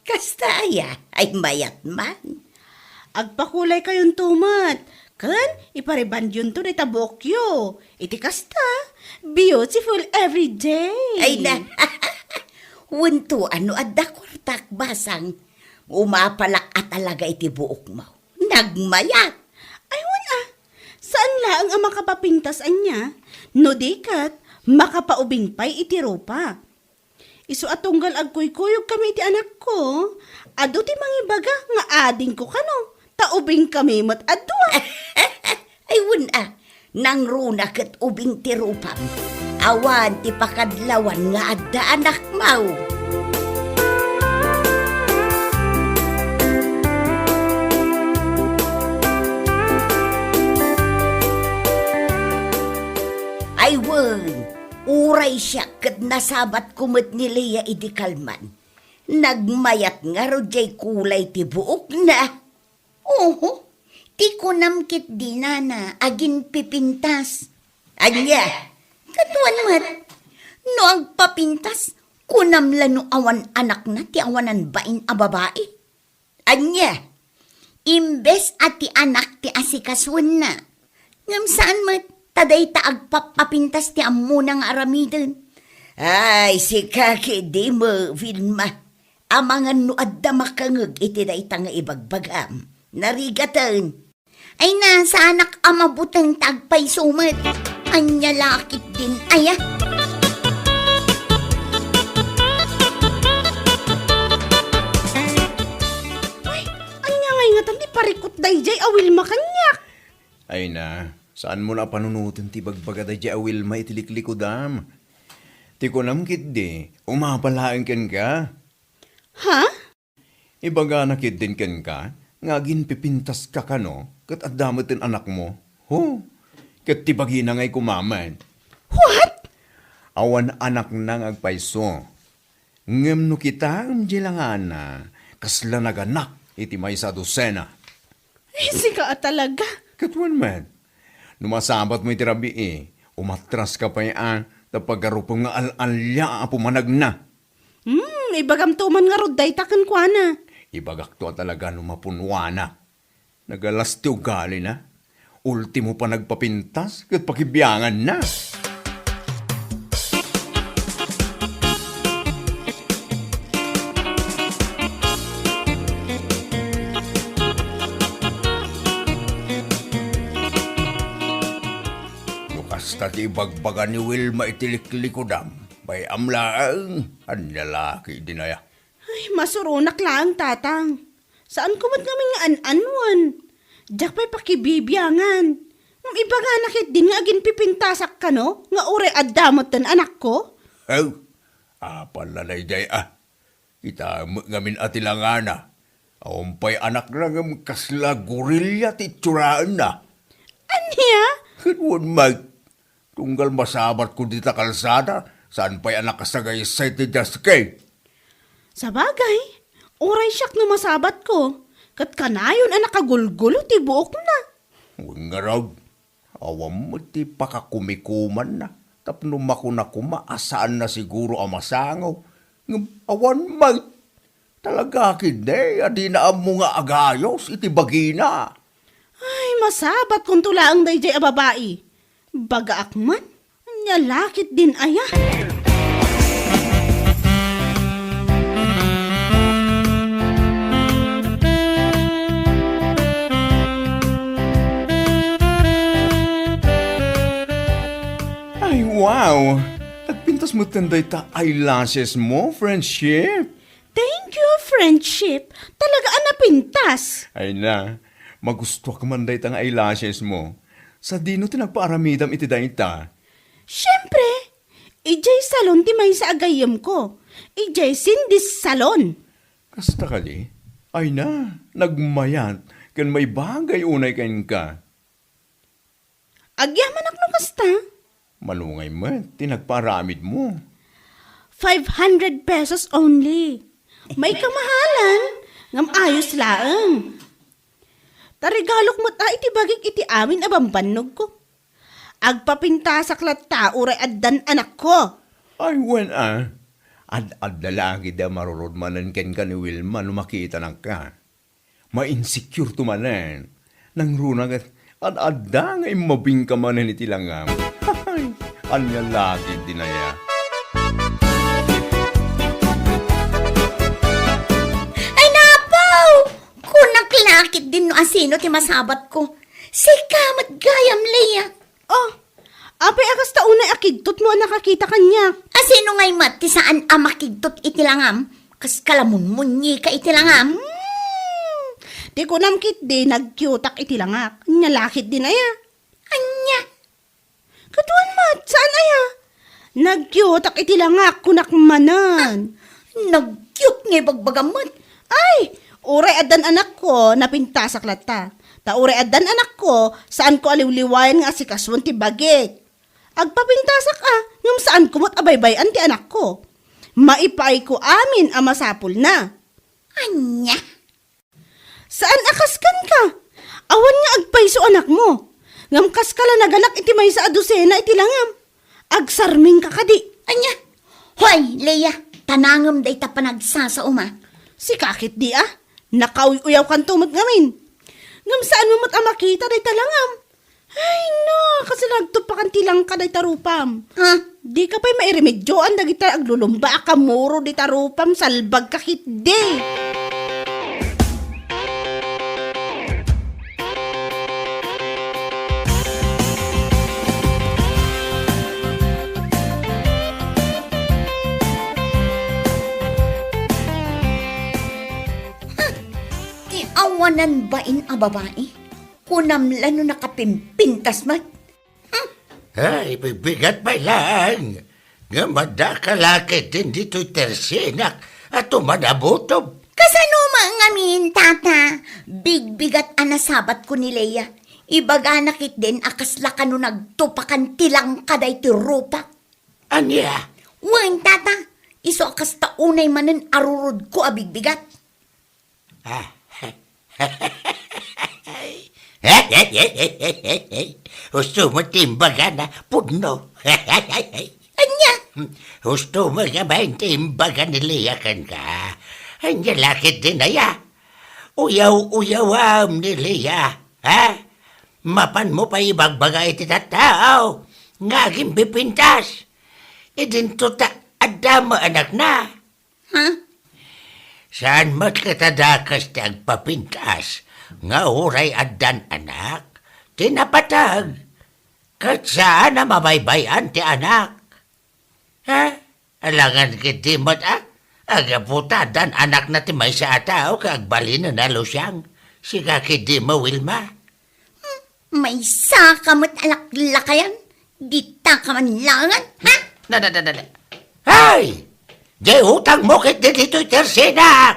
Kasta aya, ay mayat man. Agpakulay kayon tumat. Kan, ipariband yun to na tabok yo. Iti kasta, beautiful every day. Ay na, wunto ano adda kurtak basang. Umapalak at talaga iti buok mo. Nagmayat. Ay saan lang ang makapapintas anya? No dikat, makapaubing pay iti ropa. Isu atunggal agkuy-kuyog kami iti anak ko. Ado ti mangibaga nga ading ko kano. Taubing kami mat adwa. Ay wuna, nang runa kat ubing ti rupam. Awan ti pakadlawan nga adda anak mau. Ay wen, uray siya kat nasabat kumot ni Leia idi kalman. Nagmayat nga ro jay kulay ti buok na. Oho, ti kunamkit di na agin pipintas. Anya, katuan mat, no agpapintas, kunam lano awan anak na ti awanan bain a babae. Anya, imbes at ti anak ti asikaswan na. Ngam saan mat, taday ta agpapapintas ti amunang aramiden. Ay, si kaki di mo, Vilma. Amangan no adda makangag iti da ita nga ibagbagam. Narigatan. Ay na, sa anak amabutang tagpay sumat. Anya lakit din, aya. Ay, anya ngay nga tandi parikot dayjay awil makanyak. Ay na, saan mo na panunutin ti bagbaga da di awil maitiliklikodam? Ti kunamkit di, umapalaang ken ka. Ha? Ibaga nakit din ken ka, ngagin pipintas ka kano, kat adamot anak mo. Ho, kat tibagi na ngay kumaman. What? Awan anak nang agpaiso. Ngem no kita na kasla naganak iti may sa dosena. Sika talaga. Katuan man. Numasabat mo iti rabi umatras ka pa yan tapag-arupong nga al-alya pumanag na. Ibagam tuman nga roday takan kwa na. Ibagak to talaga numapunwana. Nagalas ti ugali na. Ultimo pa nagpapintas kat pakibiyangan na. Basta ti ibagbaga ni Wilma itiliklikodam. Bay amlaang ang lalaki dinaya. Ay, masurunak lang, tatang. Saan kumat kami nga an-anwan? Diyak pa'y pakibibiyangan. Iba nga nakit din nga agin pipintasak ka, no? Nga ure at damot tan anak ko? Oh, palalay day Kita ngamin atilangana. Awampay anak lang kasla gorilya ti tsuraan na. Anya? Kanwan mag. Tunggal masabat ko dita kalsada, saan pa'y anak kasagay sa iti jaskay? Sa bagay, oray siyak no masabat ko. Kat kanayon ang nakagulgulo ti buok na. Huwag nga raw, awam mo ti pakakumikuman na. Tapno makuna asaan na siguro ang masangaw. Awan mag, talaga kinde, adi na ang mga agayos, iti bagina. Ay, masabat kung tulaang dayjay a babae. Baga akman, nyalakit din aya. Ay, wow! Nagpintas mo tanday ta eyelashes mo, friendship. Thank you, friendship. Talaga anapintas. Ay na, magusto ka man day tang eyelashes mo. Sa dino ti nagpaaramidam iti dayta. Siyempre, ijay salon ti may sa agayam ko. Ijay sindis salon. Kasta kali, ay na, nagmayat, kan may bagay unay kain ka. Agyaman ak no kasta. Malungay mo, tinagparamid mo. 500 pesos only. May kamahalan. Ngam ayos laang. Tarigalok mo't iti bagik iti amin abambanog ko. Agpapintasak latta uray addan anak ko. Ay, wen ad lalaki da marurudmanan ken ka ni Wilma no makita ng ka. Ma-insecure tumanan. Nang runang at adda nga imabing ka manan iti langam. Ay, anya lagi dinaya. Lakit din no asino ti masabat ko. Sikamat gayam, Leia. Oh, apay akas taunay akigtot mo nakakita kanya. Asino ngay mat ti saan amakigtot itilangam? Kas kalamunmunyi ka itilangam? Di ko namkit di nagkyutak itilangak. Nyalakit din aya. Anya? Katuan mat, saan aya? Nagkyutak itilangak kunakmanan. Nagyut ngay bagbagamot. Ay, uray adan anak ko napintasak lata. Ta uray adan anak ko saan ko aliwliwayan nga si kaswan ti bagik. Agpapintasak ngam saan kumot abaybayan ti anak ko. Maipay ko amin ang masapul na. Anya? Saan akaskan ka? Awan nga agpayso anak mo. Ngam kas kala naganak iti may sa adusena iti langam. Agsarming ka kadi. Anya? Hoy, Leia, tanangam day ta panagsasa Si kakit di nakauyaw kan tumot ngamin. Ngam saan mo mat makita day talangam. Ay no, kasi nagtupakan tilang ka day tarupam. Ha? Di ka pa'y mairemedyoan dagita aglulumba akamuro di tarupam salbag kakit di. Awanan bain a babae? Kunamlan no nakapimpintas mat? Ay, bibigat pa lang. Nga madakalakit din dito'y tersinak at tumanabutob. Kasano ngamin, tata? Bigbigat anasabat ko ni Leia. Ibaga nakit din akasla ka no nagtupakan tilang kaday ti rupa. Anya? Wan, tata. Iso akas taunay manen arurod ko abigbigat. Gusto mo timbagan na pudno. Anya? Gusto mo nga ba yung timbagan niliyakan ka? Anya lakit din na ya. Uyaw-uyawam niliya. Ha? Mapan mo pa ibagbagay iti tatao. Ngaging pipintas. Idinto ta adama anak na. Ha? Saan matkatadakas ti agpapintas, nga uray addan anak, tinapatag, kat saan na mabaybayan ti anak. Ha? Alangan kiti mo't agaputadan anak na ti may sa atao kagbalin na lusyang, siga kiti mo Wilma. May sakamot alaklakayan. Dita ka man langan, ha? Hay! Di utang mo kit dito'y tersina!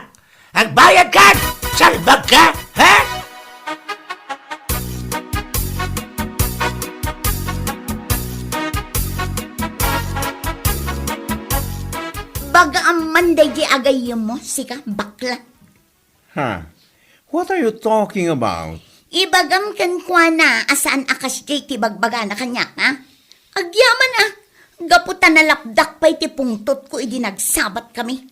Agbayad ka! Salbag ka! Ha? Baga ang manday di agay mo, sika, bakla. Huh? What are you talking about? Ibagam kan kwa na asaan akas di ti bagbaga na kanya, ha? Agyaman gaputan na lapdak pa iti pungtot ko idinagsabat kami.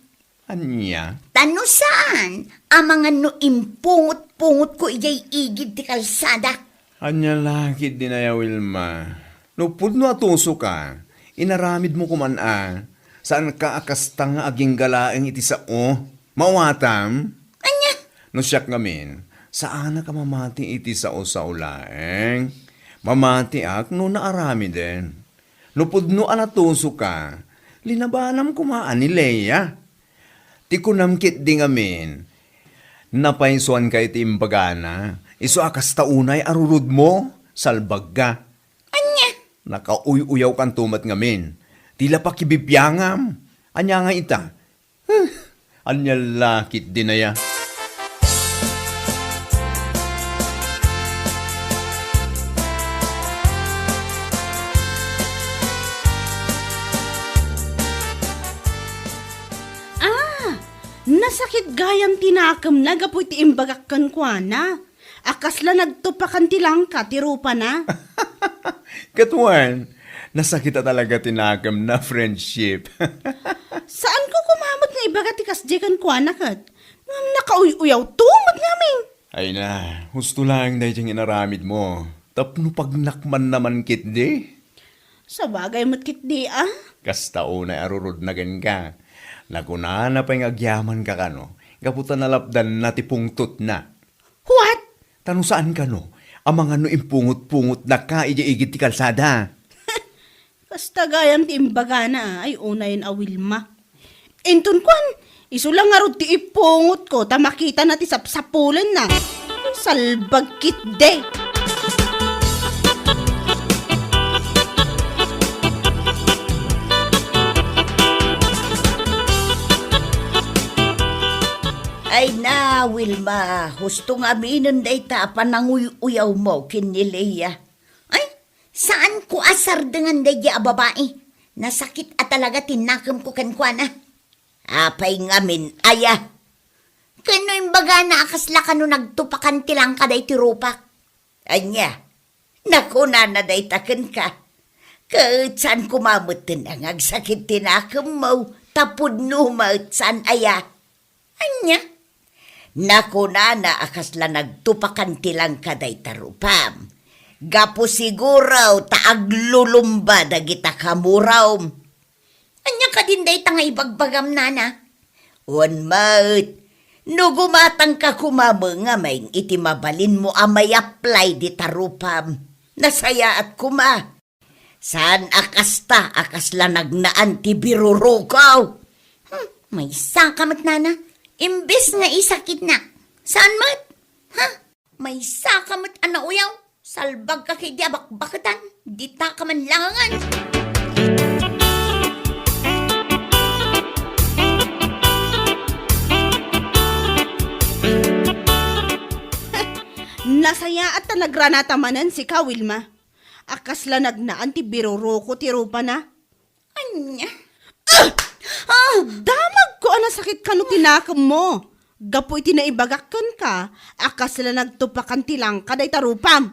Anya? Tano saan? Amangan no impungot-pungot ko ijay igid ti kalsada. Anya lakit din na ya, Wilma. No pudno atuso ka, inaramid mo kuman saan ka akasta nga aging galaeng iti sao? Mawatam? Anya? No siyak ngamin, saan ka mamati iti sao laeng? Mamati no naarami din. No pudno anatuso ka, linabanam kumaan ni Leia. Ti kunamkit di ngamin, napainsuan ka iti imbagana, iso akas taunay arurud mo, salbag ka. Anya? Nakauy-uyaw kan tumat ngamin, tila pa kibibiyangam. Anya nga ita? Anya lakit din na ya. Nasakit gayam tinakam na gapoy ti imbagak kan kwa na. Akasla nagtupakan ti langka ti rupa na. Katuan, nasakita talaga tinakam na friendship. Saan ko kumamot nga ibaga ti kasdi kan kwa na kat? Ngam nakauy-uyaw tumot ngamin. Ay na, husto lang na itong inaramid mo. Tapno pagnakman naman kit di. Sa bagay mo't kit di Kastao na arurod na gan ka. Nakunana pa yung agyaman ka kano. Gaputan na lapdan na tipungtot na. What? Tanong saan ka no? Amang ano impungot-pungot na ka iji-igit ti kalsada. Kasta gayam ti imbaga na ay unayin a Wilma. Entun kwan, iso lang nga rod ti ipungot ko ta makita na ti sapsapulan na. Salbag kit de. Ay na, Wilma, husto nga minon day ta pananguy-uyaw mo kinilaya. Ay, saan ko asar dengan day a babae? Nasakit at talaga tinakam ko kankwa na. Apay ngamin, aya. Kano yung baga na akasla ka no nagtupakan tilang ka day tirupak? Anya, nakuna na day taken ka. Kahit saan kumamot ang agsakit tinakam mo, tapod numaut saan aya. Anya, nakuna na akasla nagtupakan tilang kaday tarupam. Gapo siguraw taaglulumba dagita kamuraw. Anya ka din day tanga ibagbagam nana. One maut, no gumatang ka kumamang may iti mabalin mo amay apply di tarupam. Nasaya at kuma. Saan akasta akasla nagnaan ti birurukaw. May sakamat nana. Imbes nga isakit na. Saan mat? Ha? May sakamot anauyaw. Salbag ka kay diabak-bakatan. Dita ka man langangan. Nasaya at nagranatamanan si ka Wilma. Akasla nagnaan ti biroroko ti rupa na. Anya? Damag ko ana sakit kano tinakam mo. Gapo iti naibagakan ka, akas sila nagtupakan tilang kaday tarupam.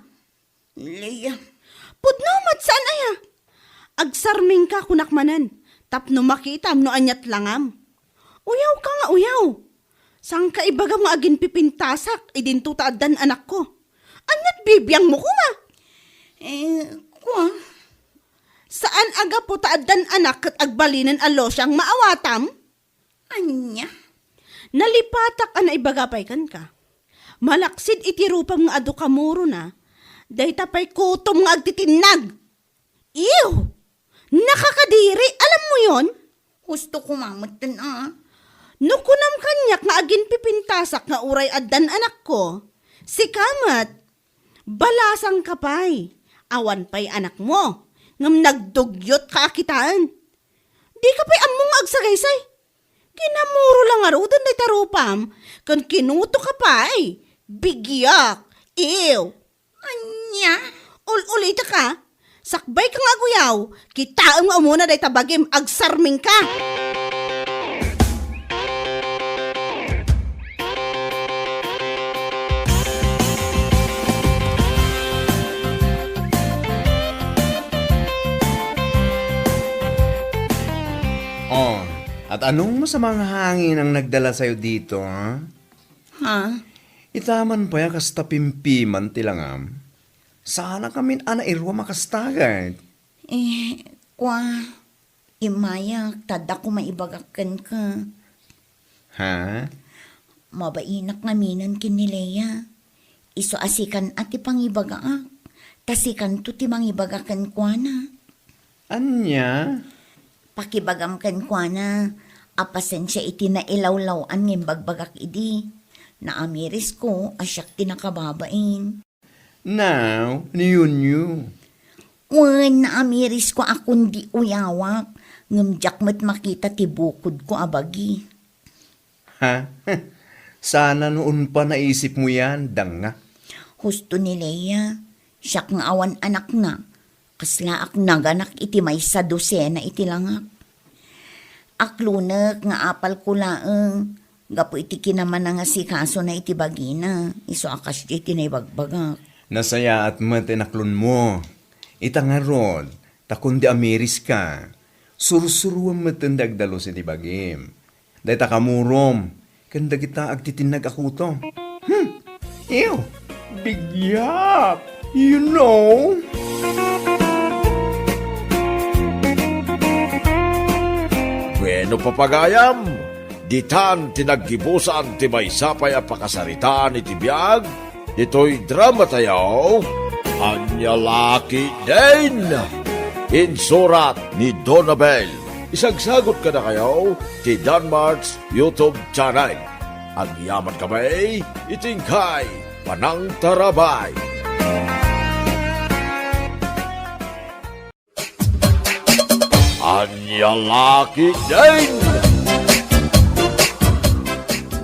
Leia. Pudno mat saan aya? Agsarming ka kunakmanan, tapno makitam no anyat langam. Uyaw ka nga uyaw. Sang ka ibaga mo agin pipintasak, idinto taadan anak ko. Anyat bibiyang mo ko nga. Kwa? Saan aga po taadan anak kat agbalinan alo siyang maawatam? Anya? Nalipatak ana ibagapay kan ka. Malaksid iti rupam nga adu kamuro na, day tapay kutom nga agtitinag. Ew! Nakakadiri, alam mo yon? Gusto ko mamatan No kunam kanyak nga agin pipintasak nga uray addan anak ko, si Kamat, balasang kapay, awan pay anak mo, ngam nagdugyot ka akitaan. Di ka pa'y among agsagaysay. Kinamuro lang aro, doon day tarupam, kan kinuto ka pa'y, bigyak, ew. Anya? Ulita ka, sakbay kang aguyaw, kita ang muna day tabagim, agsarming ka. Oh, at anong masamang hangin ang nagdala sa'yo dito, ha? Ha? Itaman pa ya kasta pimpiman tilangam. Sana kami irwa makastagad. Kwa? Imayak, tada ko maibagakan ka. Ha? Mabainak ngaminan kinilaya. Iso asikan at ipangibagaak. Tasikan to ti mangibagakan kwa na. Anya? Pakibagam kan kwa na. Apasensya iti na ilawlawan ng bagbagak idi. Naamiris ko asyak tinakababain. Now, niyo. Wan, naamiris ko akong di uyawak. Ngamjak mo't makita ti bukod ko abagi. Ha? Sana noon pa naisip mo yan, danga. Husto ni Leia, siyak nga awan anak nga. Kaslaak naganak iti may sa dosena iti langak. Aklunak nga apal ko laeng. Gapo iti kinaman nga si kaso na iti bagina. Iso akas iti na ibagbagak. Nasaya at matinaklon mo. Itangarod, takundi amiris ka. Sursuruan matandagdalo si bagim. Dahil takamurom, kanda kita agtitinag ako to. Ew, bigyak, you know. Bueno papagayam, ditan tinaggibusan ti maysapay a pakasaritaan iti biag, ito'y drama tayaw, Anyalaki din! Insurat ni Donabel. Isagsagot ka na kayo ti Danmarks YouTube channel. Ang yaman kamay, itingkay, panang tarabay. Anyalaki din!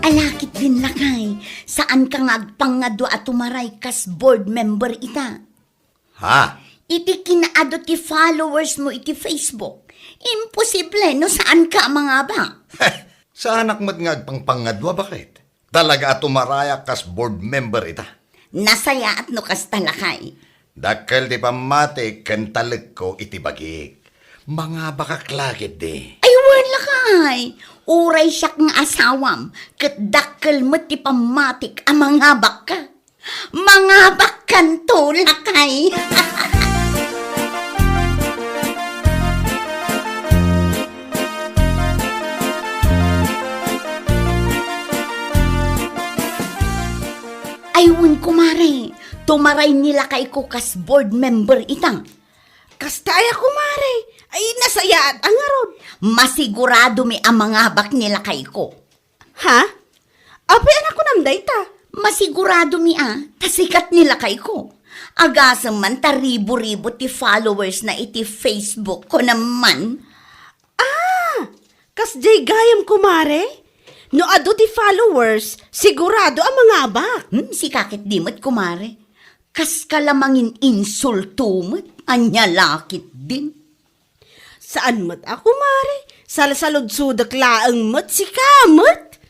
Alakit din lakay, saan ka nga agpangado at tumaray kas board member ita? Ha? Iti kinaado ti followers mo iti Facebook. Imposible no saan ka mga ba? Sa anak mo't nga agpangpangadwa bakit? Talaga at tumaraya kas board member ita. Nasaya at no kas talakay. Dakkel ti pamati kentalag ko iti bagik. Mga bakaklagit di. Ay wala kay. Uray siyak ng asawam. Kat dakkel mo ti pamatik ang mga baka. Mga bakan to lakay. Ayun kumare. Tumaray nila kay ko kas board member itang. Kastaya kumare, ay nasaya at angarod. Masigurado mi ang mga bak nila kay ko. Ha? Apay anak ko namday ta. Masigurado mi tasikat nila kay ko. Agasang man taribo-ribo ti followers na iti Facebook ko naman. Kas jay gayam kumare? No ado ti followers, sigurado ang mga abak. Si kakit dimot kumare. Kas kalamangin insulto mo't anya lakit din. Saan mat ako, Mare? Salasalod-sudak laang mat si Kamot.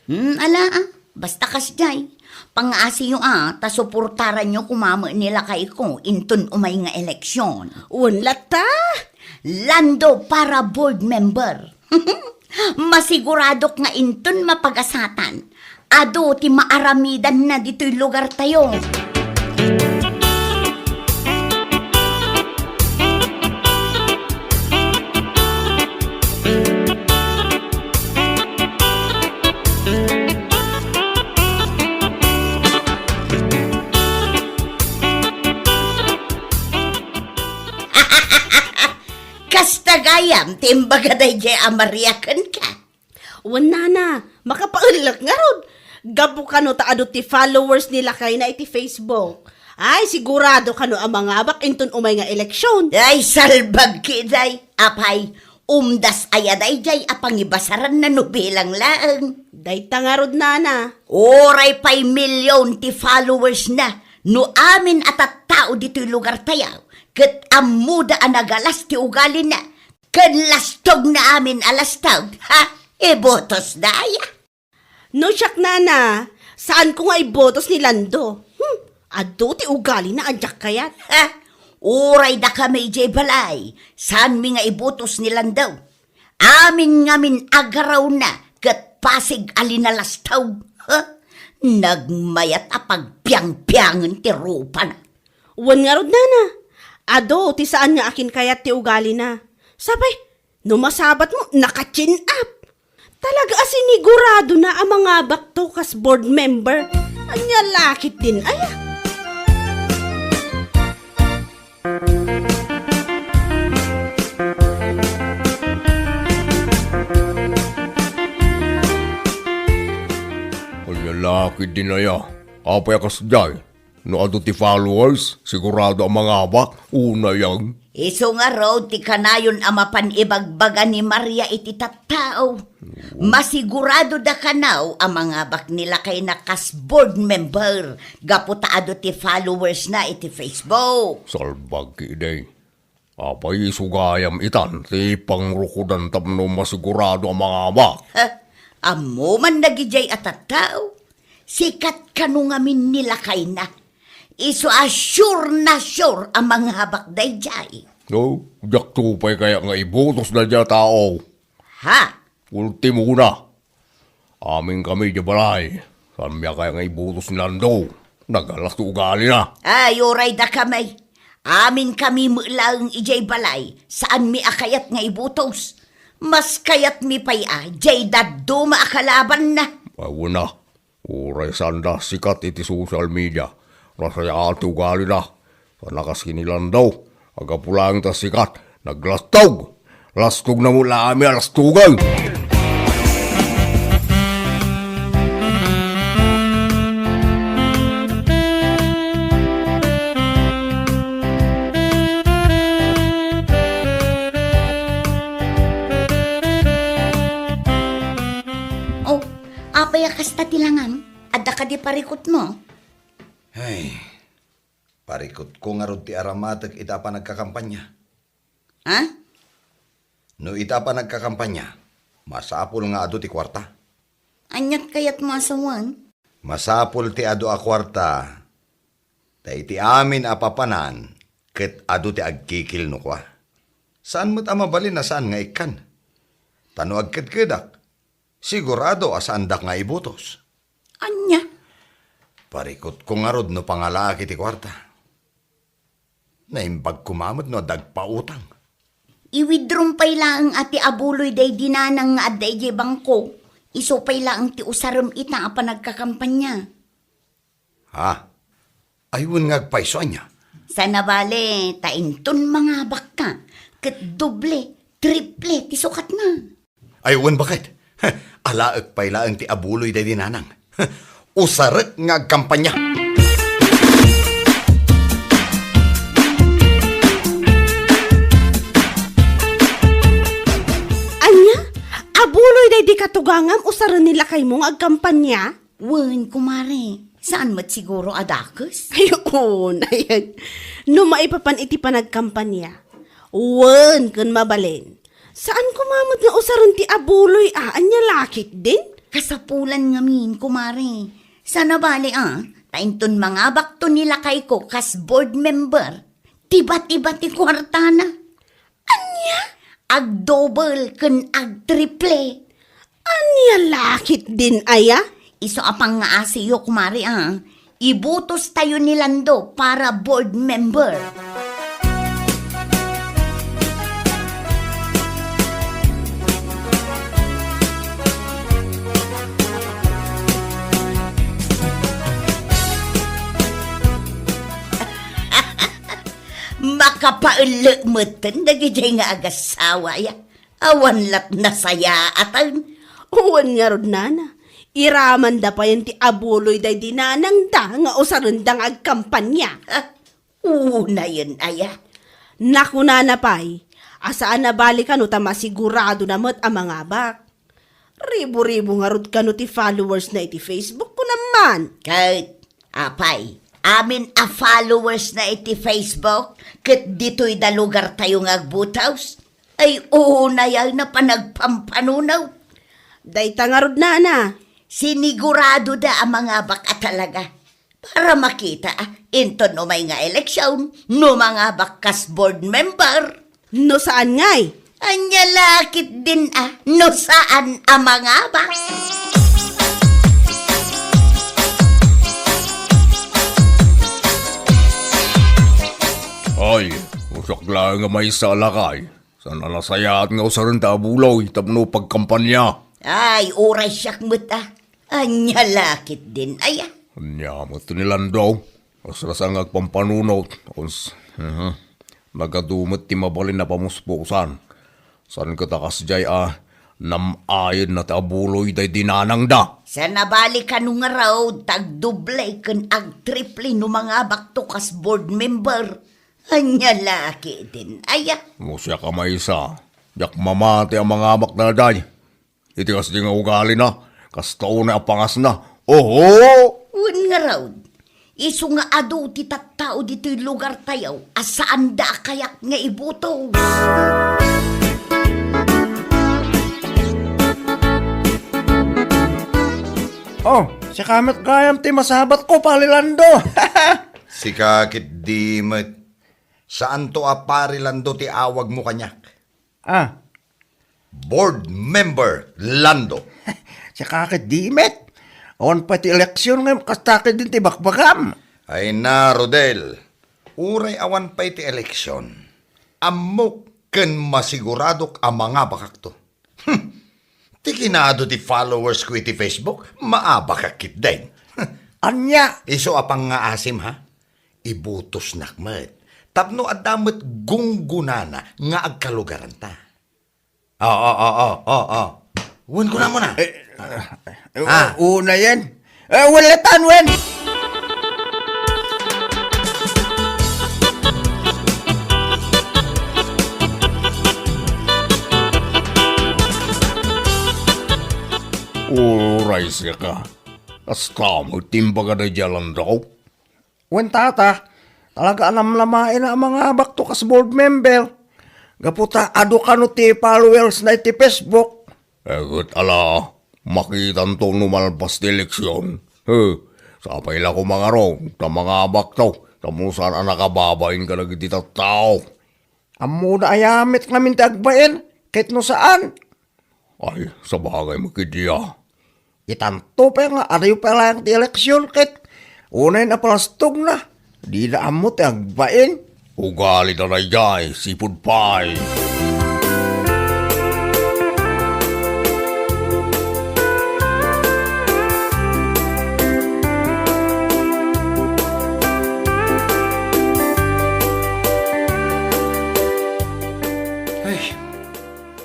Basta kasjay. Pang-asi yung ta suportaran nyo kumama nila kay ko intun umay nga eleksyon. Unlat ta. Lando para board member. Masiguradok nga intun mapagasatan. Ado ti maaramidan na dito'y lugar tayo. Kastagayam, timbaga day jay amariakan ka. Wana na, makapaulak nga rod. Gabo kano taado ti followers nila kay na iti Facebook. Ay, sigurado kano ang mga bak inton umay nga eleksyon. Ay, salbag kiday. Apay, umdas ayaday jay apangibasaran na nubilang laang. Day tangarod nana. Oray pa'y milyon ti followers na. No amin at at tao dito'y lugar tayaw. Kat amuda anagalas ti ugali na. Kanlastog na amin alastog. Ha? Botos na aya. No siyak nana, saan ko nga ibotos ni Lando? Ado ti ugali na adyak kayat. Ha? Uray da kami jay balay. Saan mi nga ibotos ni Lando? Amin ngamin agaraw na. Kat pasig alinalastog. Ha? Nagmayat apagpiang-piangan ti rupa na. Wan nga rod nana. Ado, ti saan nga akin kayat ti ugali na. Sabay, numasabat mo, naka-chin up. Talaga asinigurado na ang mga bakto kas board member. Anya lakit din, aya. Lalaki din na ya. Apay kasjay. No ado ti followers, sigurado ang mga abak, una yang. Iso nga raw, ti kanayon amapan ibagbaga ni Maria iti tattao. Masigurado da kanaw ang mga bak nila kay nakas board member. Gaputaado ti followers na iti Facebook. Salbag kiday. Apay sugayam itan, ti pangrukudan tamno masigurado ang mga abak. Ha? Amo man nagijay at tattao. Sikat kanu ngamin nila kay na. Iso sure na sure ang mga habak day jay. No, jak tupay kaya nga ibotos na dya tao. Ha? Ultimo na. Amin kami di balay. Saan miya kaya nga ibotos ni Lando? Nagalas to ugali na. Ay, oray da kamay. Amin kami mulang ijay balay. Saan mi akayat nga ibutos? Mas kayat mi pay jay daddo maakalaban na. Bawa na. Uray sanda sikat iti social media. Rasaya ati ugali na. Sa nakaskinilan daw. Agapulang ta sikat. Naglastog. Lastog na mula kami alastugan. Oh, apay kasta tilangan. Adda ka di parikot mo. Ay, parikot ko nga rod ti aramatek ita pa nagkakampanya. Ha? No ita pa nagkakampanya, masapul nga ado ti kwarta. Anyat kayat mo asawan? Masapul ti ado a kwarta, tay ti amin apapanan, ket ado ti agkikil no kwa. Saan mo't amabalin na saan nga ikan? Tano agkit-kidak, sigurado asandak nga ibutos. Anya? Parikot ko nga rod no pangalaki ti kwarta. Naimbag kumamot no dagpautang. I-withdraw pay lang ati abuloy day dinanang nga aday jay bangko. Iso pay lang ti usaram ita nga panagkakampanya. Ha? Ayun nga agpaiso niya. Sana bale, tainton mga bakka. Ket doble, triple, ti sukat na. Ayun bakit? Alaag pay lang ti abuloy day dinanang. Usarek nga kampanya. Anya? Abuloy day di katugangam usaran nila kay mong agkampanya? Wen, kumare, saan mat siguro adakas? Ayun, ayan. No maipapan iti panagkampanya. Wan, kun mabalin. Saan kumamot nga usaron ti abuloy anya lakit din? Kasapulan ngamin, kumari. Sana bali tainton mga bakto nila kay ko kas board member. Tiba-tiba ti kwarta na. Anya? Ag double ken ag triple. Anya lakit din aya? Iso apang nga asiyo, kumari Ibutos tayo ni Lando para board member. Makapaulok mo ten, dagijay nga agasawa ya. Awan lat na saya atan. Uwan nga rod nana. Iraman da pa yan ti abuloy day dinanang da nga usarundang agkampanya. Una yun, aya. Naku nana pay, asaan na balikan o masigurado na mo't ang mga bak. Ribo-ribo nga rod kano ti followers na iti Facebook ko naman. Kahit, apay, amin a followers na iti Facebook, kat dito'y da lugar tayo nga agbutaws, ay una yan na panagpampanunaw. Dayta nga rod nana. Sinigurado da ang mga baka talaga. Para makita, into no may nga eleksyon, no mga bakas board member. No saan ngay? Anya lakit din no saan ang mga bak. Ay, usak lang nga may salakay. Sana nasayat nga usaran ta abuloy tapno pagkampanya. Ay, oray siyak muta. Anya lakit din, aya. Anya mo ito nilang daw. Asrasang agpampanunot. Nagadumot ti mabalin na pamuspusan. San katakas jay namayin na tabuloy day dinanang da. Sa nabalik ka nung raw, tagdublay kan ag triple no mga baktokas board member. Anya laki din, aya. Musya ka may isa. Jak mamati ang mga amak na day. Iti kas di nga ugali na. Kas tao na apangas na. Oho! Un nga raw. Iso nga ado ti tattao dito'y lugar tayo. Asaan da kayak nga ibuto. Oh, si kamat gayam ti masabat ko, palilando. Si kakit di met. Saan to aparilando ti awag mo kanyak? Board member Lando. Si kakit dimet. On pati eleksyon ngayon, kastakit din ti bakbakam. Ay na, Rodel. Uray awan pa iti eleksyon. Amok ken masiguradok ang mga bakak to. Ti kinado ti followers ko iti Facebook, maabakakit din. Anya? Iso apang nga asim ha? Ibutos nakmet. Tapno adamot gunggunana nga agkalugaran ta. Oo. Uwan ko na mo na. Una yan. Wala tanwen. Uray siya ka. Kasta mo timbaga na jalan daw. Wen tata, talaga anamlamain na ang mga baktokas board member. Gaputa, ado ka no ti followers na iti Facebook. Egot ala, makitan to numalpas ti eleksyon. Sapay la ko mga raw, ta mga baktaw, tamusan ang nakababain ka nagiti tao. Amo na ayamit namin ti agbain, kahit no saan. Ay, sa bagay makidiya. Itanto pa nga, arayo pa lang ti eleksyon, kahit unay na palastog na. Di na amo ti agbain. Ugali na jay, sipud pie.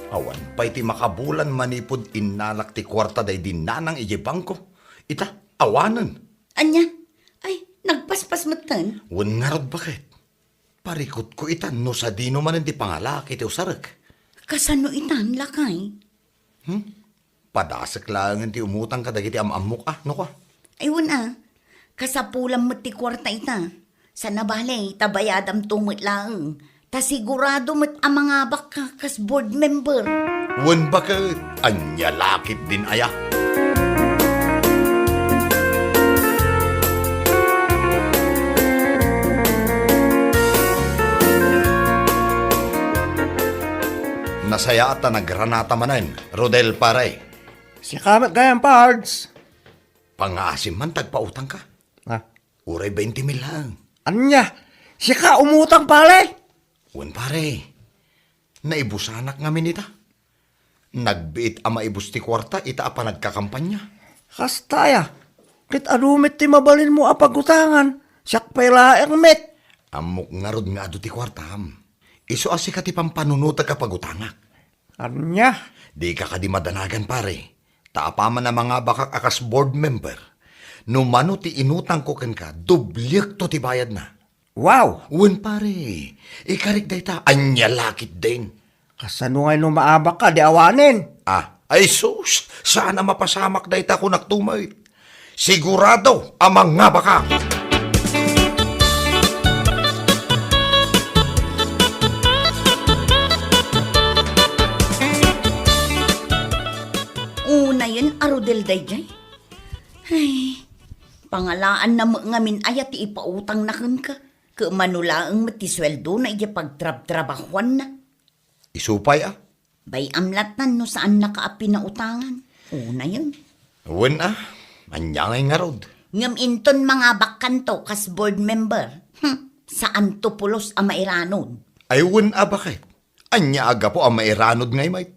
Awan pa iti makabulan manipod inalak ti kwarta day dinanang ijibang ko. Ita, awanan. Anya? Ay, nagpaspas matan. Wan nga rod bakit? Parikot ko itan no sa dino man ti pangalak iti usarak. Kasano itan lakay? Padasak lang ti umutang ka dagiti amamok no ka? Ay wala. Kasapulan mo ti kwarta ita. Sa nabali, tabayadam tumot lang. Ta sigurado mo't ang mga bakakas board member. Wen bakit? Anya lakit din aya. Nasaya ata nagranata manan, Rodel pare. Si kamat gayang pards. Pangaasim man tagpautang ka. Ha? Uray 20 mil lang. Anya, si ka umutang pare. Wen pare, naibusanak nga minita. Nagbiit ama ibus ti kwarta, ita apa nagkakampanya. Kastaya, kit adumit ti mabalin mo apagutangan. Siyak pailaeng met. Amok nga rod nga ado ti kwartam. Iso asi ka ti pampanunuta kapagutangak. Anya, Di ka kadi madanagan pare. Taapaman na mga bakak akas board member. Numano ti inutang ko ken ka, dubliek to ti bayad na. wow. Wen pare, ikarik dayta, anya lakit din. Kasano ngay no maabak ka, di awanin. Ay sus, sana mapasamak dayta ko naktumay. Sigurado, amang nga baka. Una yun, Arodel dayjay. Ay, pangalaan na mo ngamin ayat ti ipautang na kun ka. Kamanulaang matisweldo na iya pagtrab-trabahuan na. Isupay Bay amlatan no saan nakaapi na utangan. Una yun. Wen anya ngay nga rod. Ngam inton mga bakanto kas board member. Saan to pulos ang mairanon? Ay wen bakit? Anya aga po ang mairanod ngay mait.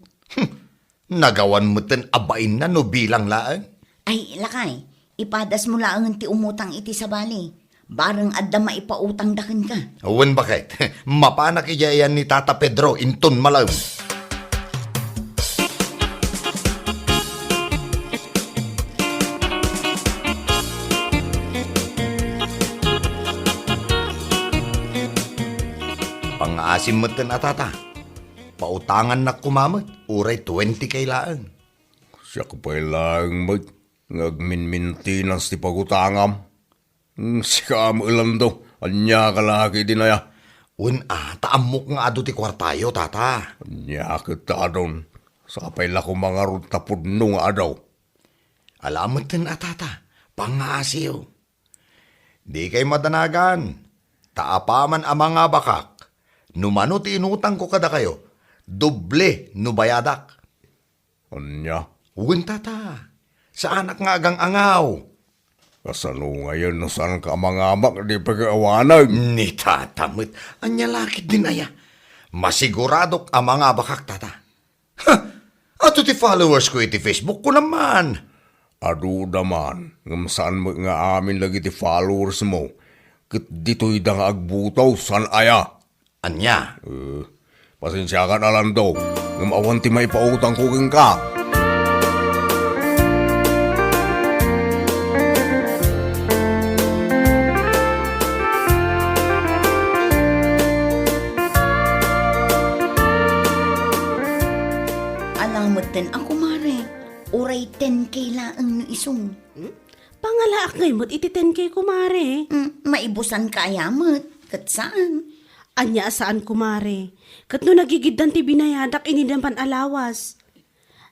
Nagawan mo ten abain na no bilang laan. Ay, lakay, ipadas mo lang ti umutang iti sa bali. Barang adda maipautang dakin ka. Wen bakit? Mapanak iya yan ni Tata Pedro inton malaw. Pang-asim mo ten atata. Pautangan na kumamot, uray 20 kailaan. Siya ko pailaeng mag ngagminmintinas ti pagutangam. Sika mo ilam daw, anya kalaki din aya. Taamok nga ado ti kwartayo, tata. Anya kita doon, sa paila ko mga rutapod nung adaw. Alamot din atata, pangasiw. Di kay madanagan, taapaman ang mga bakak. Numano ti inutang ko kada kayo, doble no bayadak. Anya, Tata, sa anak nga agang angaw. kasano ngayon no saan ka mga amak di pag-awanag. Ni tatamit, anya lakit din aya. Masiguradok ang mga bakak, tata. Ato ti followers ko iti Facebook ko naman. Adu daman, ngam saan mo nga amin lagi ti followers mo. Kit dito'y da nga agbutaw, saan aya? Anya, Pasensya ka na lang daw, ngam awan ti may pautang kuking ka. Alamot din ako, mare. Uray 10K laang no isong. Pangalaak ngay mo't iti 10K kumare. Maibusan ka ayamot. Kat saan? Anya saan kumare. Kat no nagigiddan ti binayadak inidan alawas.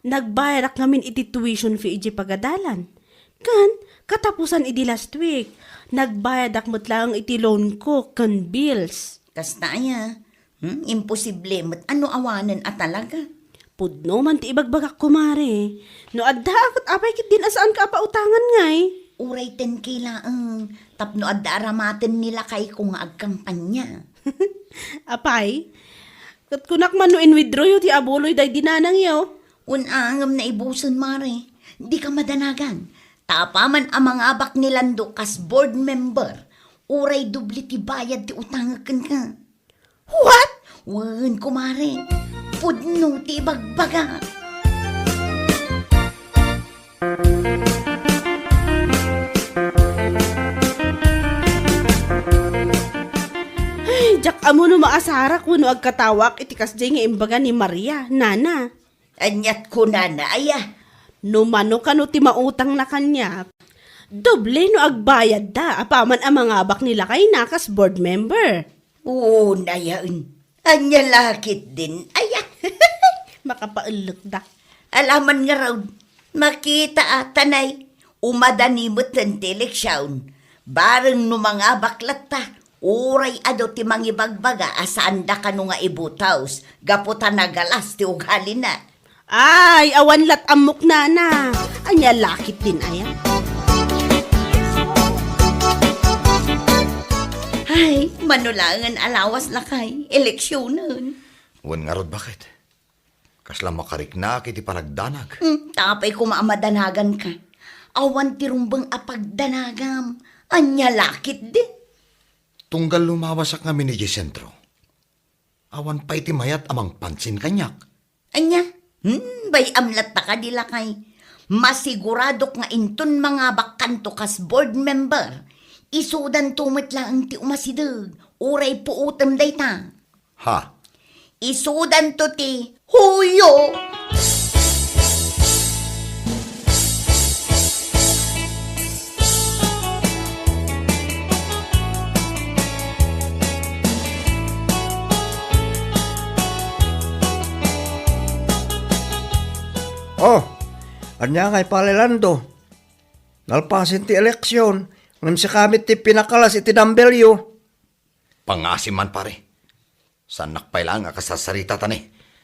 Nagbayarak ngamin iti tuition fee iti pagadalan. Kan, katapusan iti last week. Nagbayadak mo't lang iti loan ko kan bills. Kasta ya. Imposible mo't ano awanan at talaga. Pudno man ti ibagbagak kumare. No adda akot apay kit din asaan ka pautangan ngay. Uray 10K laang. Tapno adda aramaten nila kay kung agkampanya. Apay, kat kunak man no in withdraw yu ti abuloy day dinanang yo. Unangam na ibuson, mare. Di ka madanagan. Tapaman ang mga abak nilando kas board member. Uray dubli ti bayad ti utangakan ka. What? Wan, kumare. Pudno ti bagbaga. Ay, jak amo no maasara ko no agkatawak itikas jay nga imbaga ni Maria, nana. Anyat ko na aya. No mano ka no ti mautang na kanya. Doble no agbayad da, apaman ang mga abak nila kay nakas board member. Oo, nayaan. Anya lakit din. Aya. Makapaullok da. Alaman nga raw, makita tanay, umadanimot ng teleksyon. Bareng no mga baklat ta, uray ado ti mangibagbaga asaan da kanu nga ibutaws, gaputan na galas ti ugali na. Ay, awan lat amok na. Anya lakit din aya. Ay, manulangan alawas na kay eleksyonan. Wan nga rod bakit? Kasla makarikna kiti panagdanag. Tapay ko maamadanagan ka. Awan ti rumbang apagdanagam. Anya lakit din. Tunggal lumawasak nga mini sentro. Awan pa iti mayat amang pansin kanyak. Anya? Bay amlat ta kadila kay. Masiguradok nga inton mga bakanto kas board member. Isudan tumit lang ti umasidag. Uray puutem dayta. Ha? Isudan to ti huyo. Oh, anya ngay palelando. Nalpasin ti eleksyon. Ngam si kamit ti pinakalas iti dambelyo. Pangasim man pare. San nakpay lang nga kasasarita tani.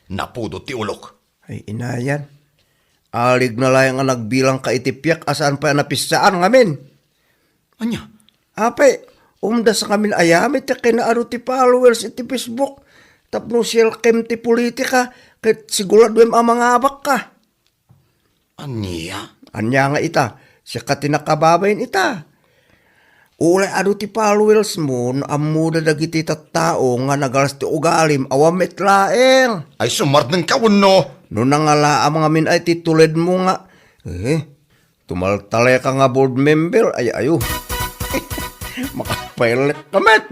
Napudot ti ulok. Ay inayan. Alig na lang nga nagbilang ka itipiyak asaan pa napisaan ngamin. Anya? Ape, umdas kami ayamit ti kinaaro ti followers iti Facebook. Tapno silkem ti politika ket siguradwem ang mga abak ka. Anya? Anya nga ita, siya ka tinakababayin ita. Ulay ado ti followers mo, amuda dagiti tattao nga nagalas ti ugalim, awamit laeng. Ay sumart ng kawun no. No nangala ang mga min ay titulid mo nga. Tumaltale ka nga board member, ay ayo. Makapailit kamet.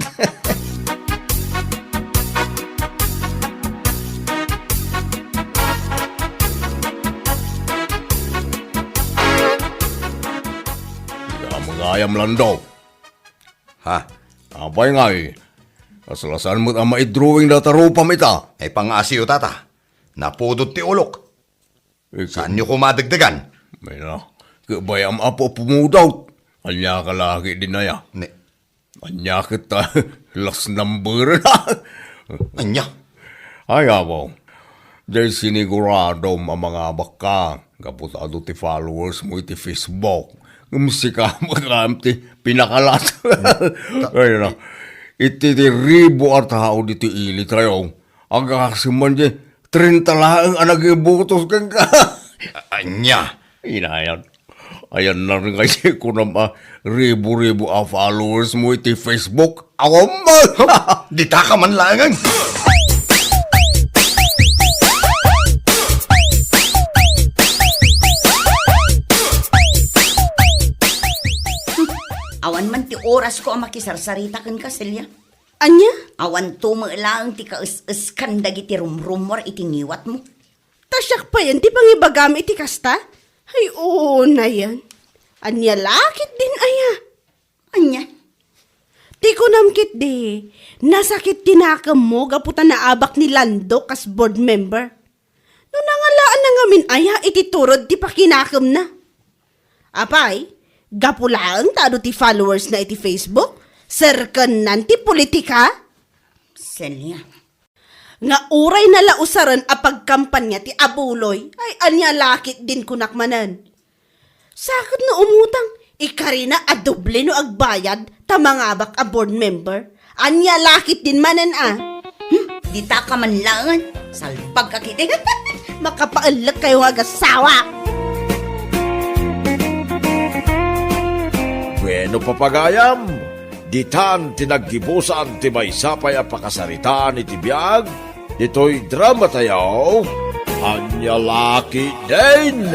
Ayam landaw. Ha? Apay nga kasalasan mo't ang maidrawing na tarupam ita. Ay pangasiyo tata. Napudot ti ulok. Saan nyo kumadagdagan? May na, kabayam apo pumudaw. Anya ka lagi din na ya. Ne. Anya kita last number na. Anya? Ay abaw. Dahil sinigurado ang mga baka. Kaputado ti followers mo iti Facebook. Musika magam ti pinakalas. Ay na. Iti ti ribo at tao diti ilit tayo. Ang kakasiman di 30 lang ang nagibutos kang ka. Anya? Inayan. Ayan na rin kasi kung na ribo-ribo ang followers mo iti Facebook. Awam mo! Dita ka man langan. Awan man ti oras ko ang makisarsarita kan kasilya. Anya? Awan tumalang ti kaus-us kan dagiti rumrumor itingiwat mo. Tasyak pa yan, di pangibagam iti kasta? Ay, oo na yan. Anya lakit din aya. Anya? Di ko namkit di. Nasakit tinakam mo, gaputan na abak ni Lando kas board member. No nangalaan na ngamin aya, ititurod di pa kinakam na. Apay, gapulaan tado ti followers na iti Facebook? Serkan nanti politika? Selya. Nga uray na lausaran a pagkampanya ti abuloy, ay anya lakit din kunakmanan. Sakit na umutang, ikarina a doble no agbayad, tamangabak a board member. Anya lakit din manan Dita ka man langan, salpag ka kiti. Makapaalag kayo nga gasawa. Bueno papagayam, ditan tinaggibusan ti may sapay a pakasaritaan iti biyag, ito'y drama tayo, anya laki din.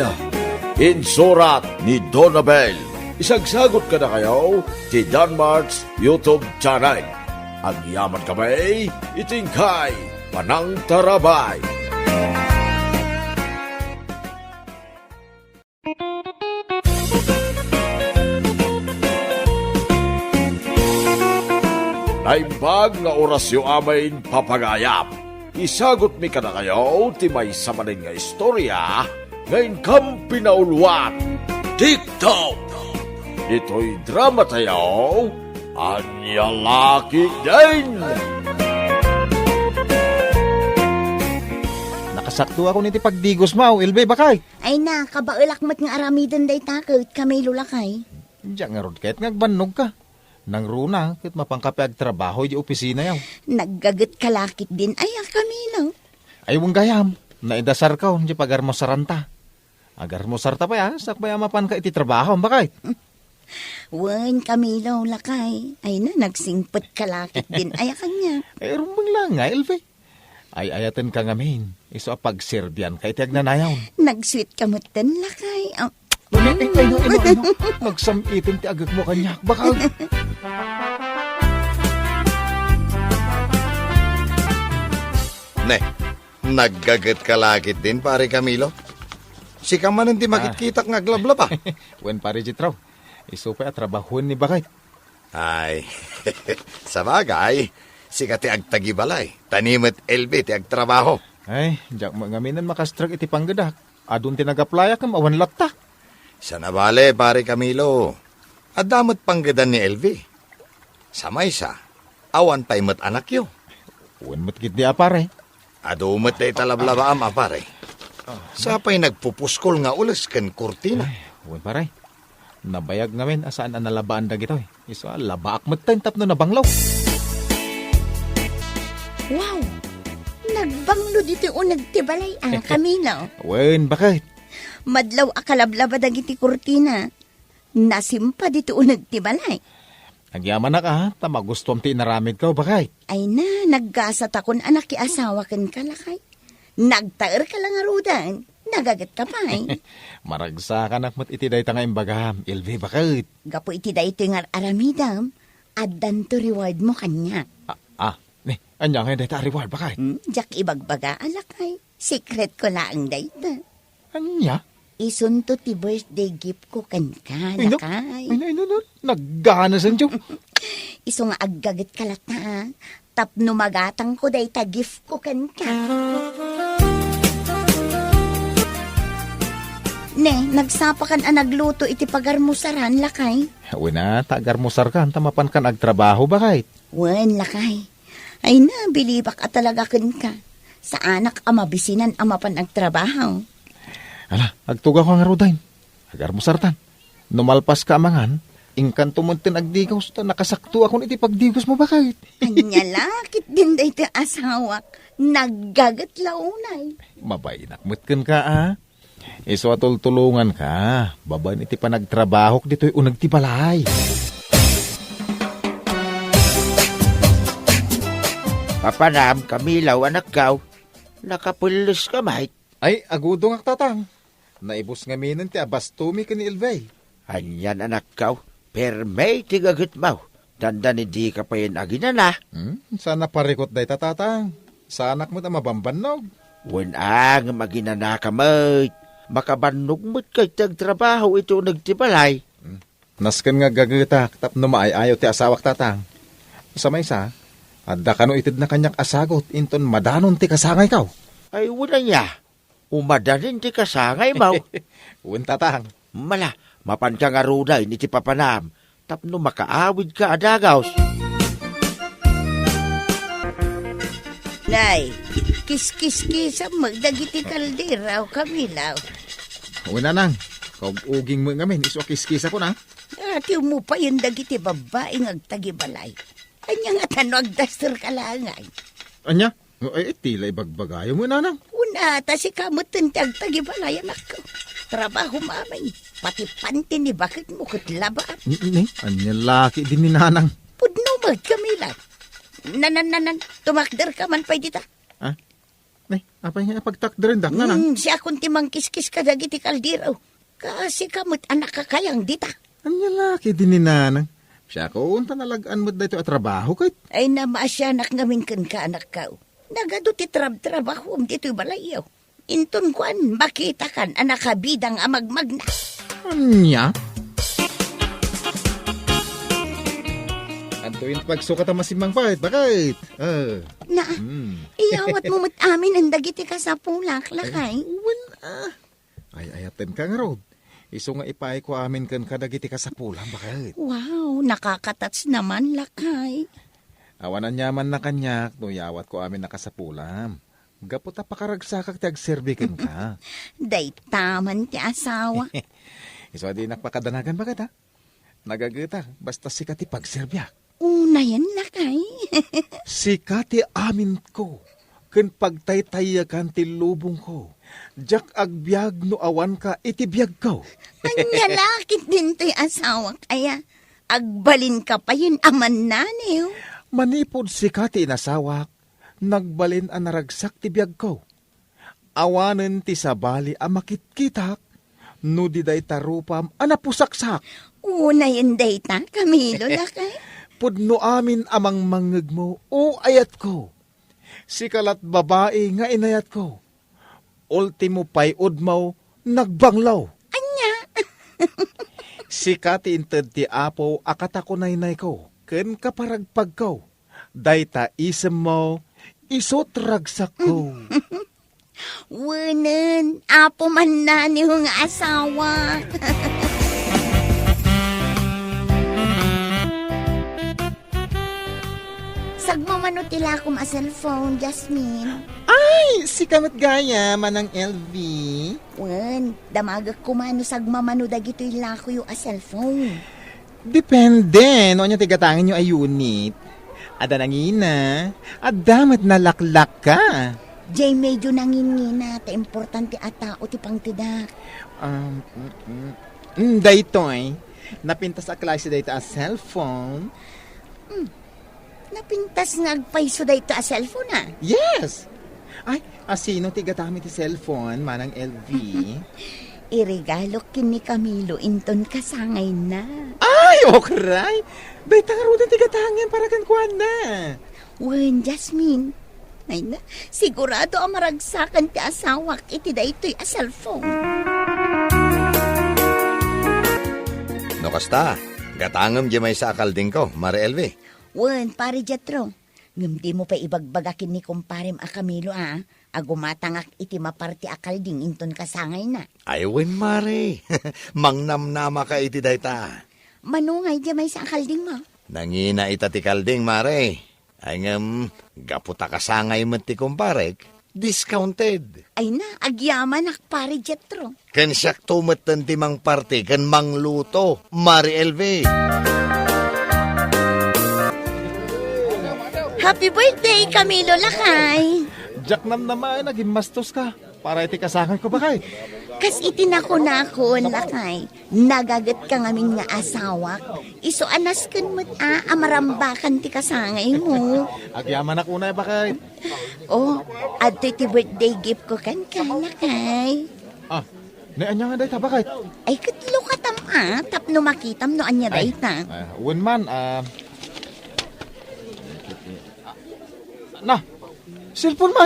Insurat ni Donabel. Isagsagot ka na kayo ti Danmarks YouTube channel. Ang yaman kamay, itingkay, panang tarabay. Naimbag nga orasyo amain papagayam. Isagot mi ka na kayo, ti may samanin nga istorya, ngayon kam pinauluan. TikTok! Ito'y drama tayo, Anya Laki din! Nakasakto ako niti pagdigos mo, Ilbe, bakay? Ay na, kabaulakmat nga aramidon day takot kami lulakay. Diyan nga rod, kahit ngagbanog ka. Nang runa, kahit mapangkape ag trabaho, di opisina yaw. Naggagat kalakit din ay kami lang. Ay, wong gayam, naidasar ka, di pagar mo saranta. Agar mo sarta pa ya, sakbaya mapan ka iti trabaho, bakay? Wan kami lakay. Ay na, nagsingpot kalakit din ay kanya. Ay, rumbang lang nga, Ilbe. Ay, ayaten ka ngamin. Iso pagserbian kay tiyag nanayaw. Nagsweet kamutan lakay. Ay, nagsampitin ti agag mo kanyak, bakal. Ne, naggagat ka lagit din, pare Camilo. Si Kaman hindi makikita nga glabla pa. Wen pare jitraw. Iso pa trabahon ni bakay. Ay, sa bagay, si kati agtagibalay. Tanimet LB ti agtrabaho. Ay, jak mangaminan makastrag iti panggadak. Adun tinagaplaya kam awan latta. Sa nabale, pare Camilo. Adamot panggadan ni LV. Sa maysa, awan taymet anak yo. Wen met gid di apare. Adumet day talablabaam apare. Sapay nagpupuskol nga ulas ken kurtina. Wen pare. Nabayag ngamin asaan ang nalabaan da gito. Iso labaak met tayo tapno na banglaw. Wow! Nagbanglo dito unag tibalay kami na. Wen bakit? Madlaw akalablaba dagiti kurtina. Nasimpa dito unag tibalay. Nagyaman na ka ha, tamagustom ti inaramid ka bakit? Ay na, naggasat akon anak ki asawa ken kalakay. Nagtaer ka lang arudan. Nagagat ka pa eh. Maragsa ka nak mat iti day tangay bagam. Ilve bakit? Gapo iti day ito nga aramidam. Addan to reward mo kanya. Anya nga day ta reward bakit? Jak ibagbaga alakay. Secret ko laang day ta. Anya? Isunto ti birthday gift ko kan ka, lakay. Ay, naggana san tiyo. Iso nga aggagat kalata. Tapno magatang ko day ta gift ko kan ka. Ne, nagsapakan ang nagluto iti pagarmusaran, lakay. Wena, tagarmusar ka, tamapan kan agtrabaho bakit? Wen, lakay. Ay na, bilibak at talaga kan ka. Sa anak amabisinan amapan agtrabaho. Ala, agtuga ko ang arudain. Agarmusar tan. Numalpas ka amangan, ingkan tumuntin agdigos, nakasakto ako iti pagdigos mo bakit? Anya lakit din da iti asawak. Naggagat launay. Mabainak mutken ka ah. Iso atol tulungan ka. Baban iti panagtrabaho dito'y unag ti balay. Papanam, Kamilaw, anak kaw. Nakapulos ka, mate. Ay, agudo nga tatang. Naibos nga minan ti abastumi ka ni Ilvay. Anyan, anak kaw. Per may tigagot mo. Tanda ni di ka pa yun aginana. Sana parikot day tatatang. Sa anak mo ta mabambanog. Wen ang maginana ka, mate. Makabanog mo't kay tagtrabaho ito nagtibalay. Naskan nga gagatak tap no maayaw ti asawak tatang. Sa may sa, adda kano itid na kanyak asagot inton madanon ti kasangay kaw. Ay wala niya. Umadanin ti kasangay mo. Uwan tatang. Mala, mapan ka nga ruday ni ti papanam. Tapno makaawid ka adagaws. Nay, kis-kis-kisa magdagiti kaldiraw, Kamilaw. Uwan nang, kog uging mo ngamin, iso kiskisa ko na. Ati mo pa yung dagiti babaeng agtagibalay. Anya nga tanong agdaster kalangay. Anya? Ay, tila ibagbagayo mo nanang. Una, ta si kamutin ti agtagibalay, anak ko. Trabaho mamay, pati panti ni bakit mo kutlaba. Anya laki din ni nanang. Pudno mag, Kamilaw. Nanan, tumakder ka man pa'y dita. Ha? Ay, apay nga pagtakderin dak na nang. Siya kung timang kiskis ka dagiti kaldiraw. Kasi kamot anak ka kayang dita. Anya laki din ni nanang. Siya ko, unta nalagaan mo dito at trabaho kay. Ay namasyanak ngamin kan ka anak ka. Nagado ti trabaho dito'y balayaw. Inton kuan, makita kan anak kabidang amagmag na. Anya? Tuwing pagsukat ang masimang pahit, bakit? Na, iyawat mo mat amin ang dagiti ka sa pulak, lakay. Ay, ayaten ka nga, Rod. Iso nga ipay ko amin kan kadagiti ka sa pulang, bakit? Wow, nakakatats naman, lakay. Awanan nyaman na kanyak, no yawat ko amin nakasapulam. Gaputa pakaragsakak ti agserbikin ka. Day taman ti asawa. Iso di nakpakadanagan bakit ha? Nagagita, basta sikat ti pagserbyak. Una yan, lakay. Sikati amin ko, ken pagtaytayakan ti lubong ko. Jak agbyag no awan ka, itibiyag ko. Anya lakit din to'y asawa kaya. Agbalin ka pa yun aman naniw. Manipod sikati inasawak, nagbalin ang naragsak ti biyag ko. Awanen ti sabali ang makitkitak, no di day tarupam anapusaksak. Una yan day ta, Camilo, lakay. Pudno amin amang mangeg mo, o ayat ko. Sikalat babae nga inayat ko. Ultimo payod mo, nagbanglaw. Anya? Sikati inted ti apo, akata ko nainay ko. Ken kaparagpag ko. Dayta isem mo, isot ragsak ko. Wunen, apo man naniw nga asawa. Sagmamano tila akong a cellphone, Jasmine. Ay, si kamat gaya, manang LV. Wen, damagak ko mano sagmamano dagito'y lako yung a cellphone. Depende, no niya tigatangin yung ay unit. Ada nangina, adamat nalaklak ka. Jay medyo nangingina, ta importante ata o ti pangtidak. Daytoy, napintas a klase dayta a cellphone. Napintas nga agpaiso dayto a cellphone ah. Yes! Ay, asino tigatamit ti cellphone, manang LV? Iregalo kin ni Camilo inton kasangay na. Ay, okray! Dayta nga rin tigatangin para kankuan na. Wen, Jasmine. Ay na, sigurado ang maragsakan ti asawak iti daytoy a cellphone. No kasta, gatangam di may sa akalding ko, Mare LV. Wen, pare Jetro. Ngam di mo pa ibagbagakin ni kumparem a Camilo ah. Agumatangak iti maparti akalding inton kasangay na. Ay, wen, Mare. Mangnamnama ka iti dayta. Manungay di may sa akalding mo. Nangina ita ti kalding, Mare. Ay ngam, gaputa kasangay mo ti kumparek, discounted. Ay na, agyaman ak pare Jetro. Ken siyak tumatan ti mang parte, ken mangluto, Mare LV. Happy birthday, Camilo Lakay! Jack naman, naging mastos ka. Para iti kasangan ko ba kay? Kas itinako-nakon, Lakay. Nagagat ka ngamin nga asawak. Iso anas kun mo't amarambakan ti kasangay mo. Agyaman ako na ba kay? Oh, adto ti birthday gift ko kan Lakay. Anya nga dayta ba kay? Ay, katlo ka tapno makitam no anya dayta. One man, na, cellphone ba?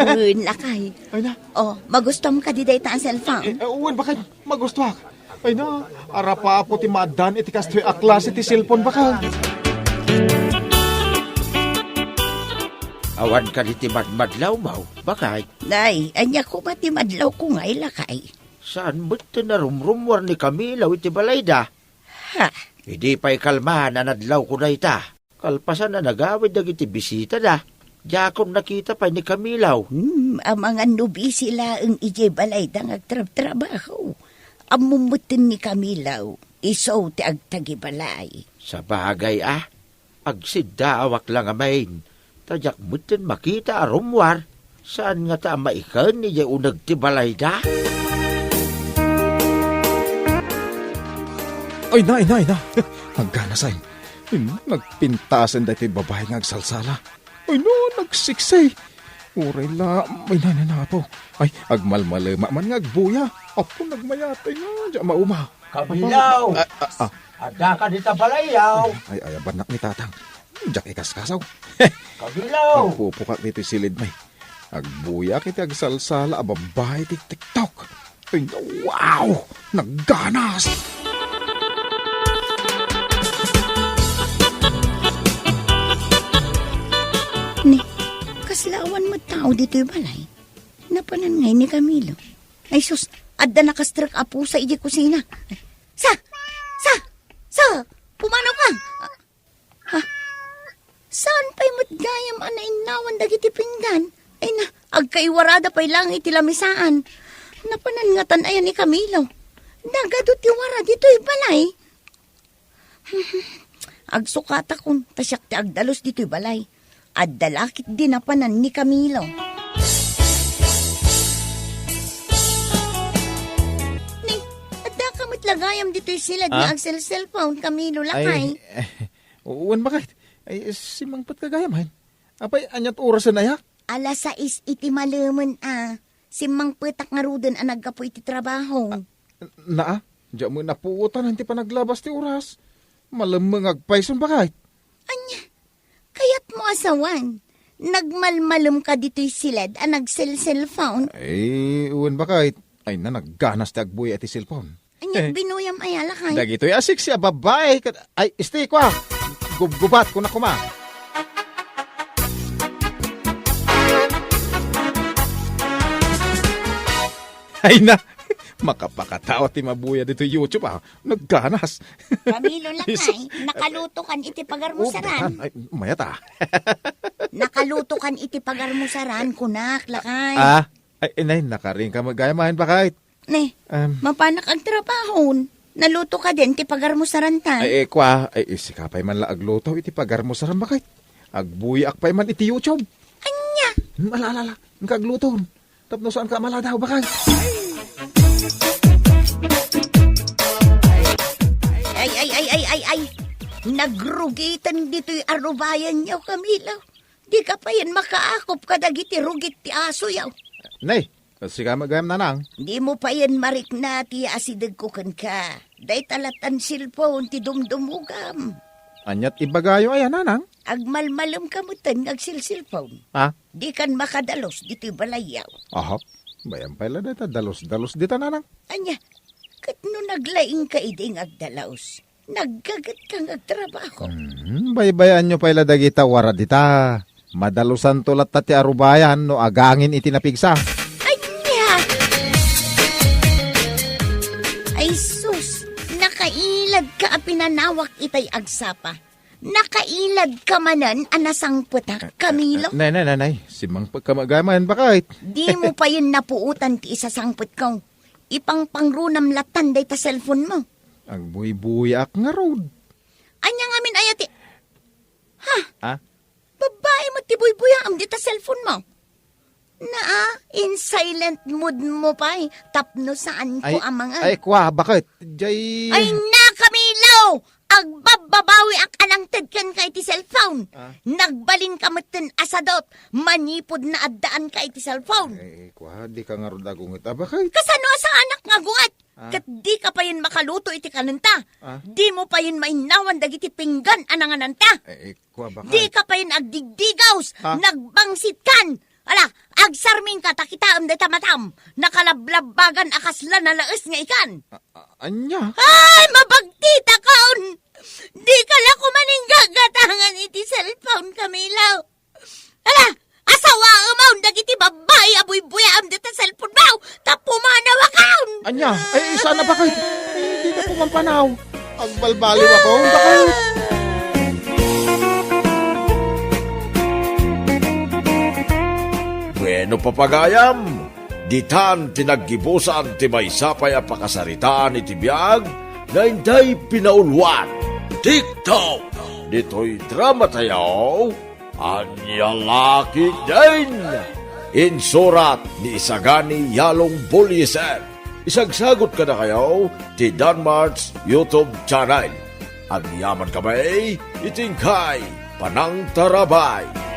Un, Lakay. Ay na. Oh, magustom ka di dayta ang cellphone. Uwan, bakit magusto ak? Ay na, arapa po ti madan iti kastoy aklas iti cellphone baka. Awan ka di ti madmadlaw mo, bakay? Day, anya ko ba ti madlaw ko ngay, Lakay? Saan ba't na rumrumwar ni Camilo iti balayda? Ha? Hindi pa'y kalmahan na nadlaw ko na ita. Kalpasan na nagawid na iti bisita na. Diakon nakita pa ni Camilo. Ang mga nubi sila ang ije balayda ng agtrab-trabaho. Ang mumutin ni Camilo, iso ti agtagibalay. Sa bagay agsidawak lang amain. Tadyak mutin makita arumwar. Saan nga ta maikan ni unag ti balayda? Ay na. Naggana sa'yo. Nagpintasan dahil babae nga agsalsala. Ay no, nagsiksay. Uray la, may na po. Ay, agmalmalama man nga agbuya. Apo nagmayatay nga, diya mauma. Camilo! Ada ka dita balayaw! Ay, banak ni tatang. Diyak ikaskasaw. Camilo! Agpupukak dito silid may. Agbuya kiti agsalsala, babae tik-tiktok. Ay, wow! Nagganas! tao dito'y balay. Napanan ngay ni Camilo. Ay sus, adda nakastrak apo sa iji kusina. Sa! Pumanaw ka! Saan pa'y matgayam anay nawan dagiti pinggan? Ay na, agkaiwarada pa'y lang itilamisaan. Napanan nga tanayan ni Camilo. Nagado tiwara dito'y balay. Agsukata kun, tasyak ti agdalos dito'y balay. Addalakit din napanan ni Camilo. Lagayam dito'y silad nga ang cellphone, Camilo lakay. Uwan ba kahit? Ay, simang pat kagayam, hain. Apay, anyat oras na ya? Alas 6 iti malaman Simang petak nga ruden ang naggapo iti trabaho. Diyan mo napuutan, hindi pa naglabas ti oras. Malamang agpayson ba kahit? Anya, kayat mo asawan. Nagmalmalum ka dito'y silad ang nag-cellphone. Ay, uwan ba kahit? Ay na, nagganas ti agbuya iti cellphone. Anya, binuyam ayala kay. Dagito'y asik siya, babae. Ay, stay kwa. Gubgubat ko na kuma. Ay na, makapakatao ti mabuya dito YouTube Nagganas. Camilo lakay, nakaluto kan iti pagarmusaran. Ay, mayata. Nakaluto kan iti pagarmusaran, kunak lakay. Ay, nay, nakaring ka magayamahin ba kahit? Ne, mapanak ang trabahon. Naluto ka din, ti pagarmusaran ta. Ay, kwa, isikapay man la agluto, iti pagarmusaran ba kahit? Agbuyak pa'y man iti YouTube. Anya? Malala, ang kagluto. Tapno saan ka maladaw ba kahit? Ay. Nagrugitan dito'y arubayan niyo, Camilo. Di ka pa yan makaakop kadagiti rugit ti aso yaw. Nay, kasi ka magayam nanang. Di mo pa yan marik na ti asidag ko kan ka. Day talatan cellphone ti dumdumugam. Anyat ibagayo ayan nanang. Agmalmalam kamutan agsilsilphone. Di kan makadalos dito'y balayaw. Aha, bayan pala dita, dalos dita nanang. Anya, kat no naglaing ka iding agdalaos. Naggagat kang agtrabaho. Baybayan nyo pala dagita wara dita. Madalusan tulat tati arubayan no agangin itinapigsa. Anya! Ay sus, nakailad ka pinanawak itay agsapa. Nakailad ka manan anasang putak, Camilo. Nay, simang pagkamagaman ba kahit? Di mo pa yun napuutan ti isa sangput ko. Ipang pangrunam latan day ta cellphone mo. Ang buy-buyak nga road. Anya nga min ayati. Babae mo ti buy-buyam di ta cellphone mo. In silent mood mo pa tapno saan ko ang mga. Ay, kwa, bakit? Jay... Ay na, Camilo! Agbababawi ang anangtad kan kay ti cellphone. Nagbalin ka matin asadot. Manipod na addaan kay ti cellphone. Ay, kwa, di ka nga rood agungit. Bakit? Kasano sa anak nga guat? Kat di ka pa yun makaluto iti kananta. Di mo pa yun mainawan dagiti pinggan anangananta. Ay, kwa, bakit? Di ka pa yun agdigdigaws. Nagbangsit kan. Ala, agsarming ka takitaam de tamatam. Nakalablabagan akasla na laes nga ikan. Anya? Ay, mabagtita kaon! Di ka lang kumaning gagatangan iti cellphone, Camilo. Ala, asawa umaw, dagiti babae, abuy-buyam dito cellphone mo. Tapumanawa kaon! Anya? Ay, sana bakit? Ay, hindi na pumampanaw. Agbalbaliw ako, bakit? Bueno papagayam, ditan tinaggibusan ti may sapay a pakasaritaan iti biyag na inday pinaulwan. TikTok! Dito'y drama tayaw, anyalaki din! Insurat ni Isagani Yalong Buliser. Isagsagot ka na kayo ti Danmart's YouTube channel. Ang yaman kamay, itingkay, Panang Tarabay.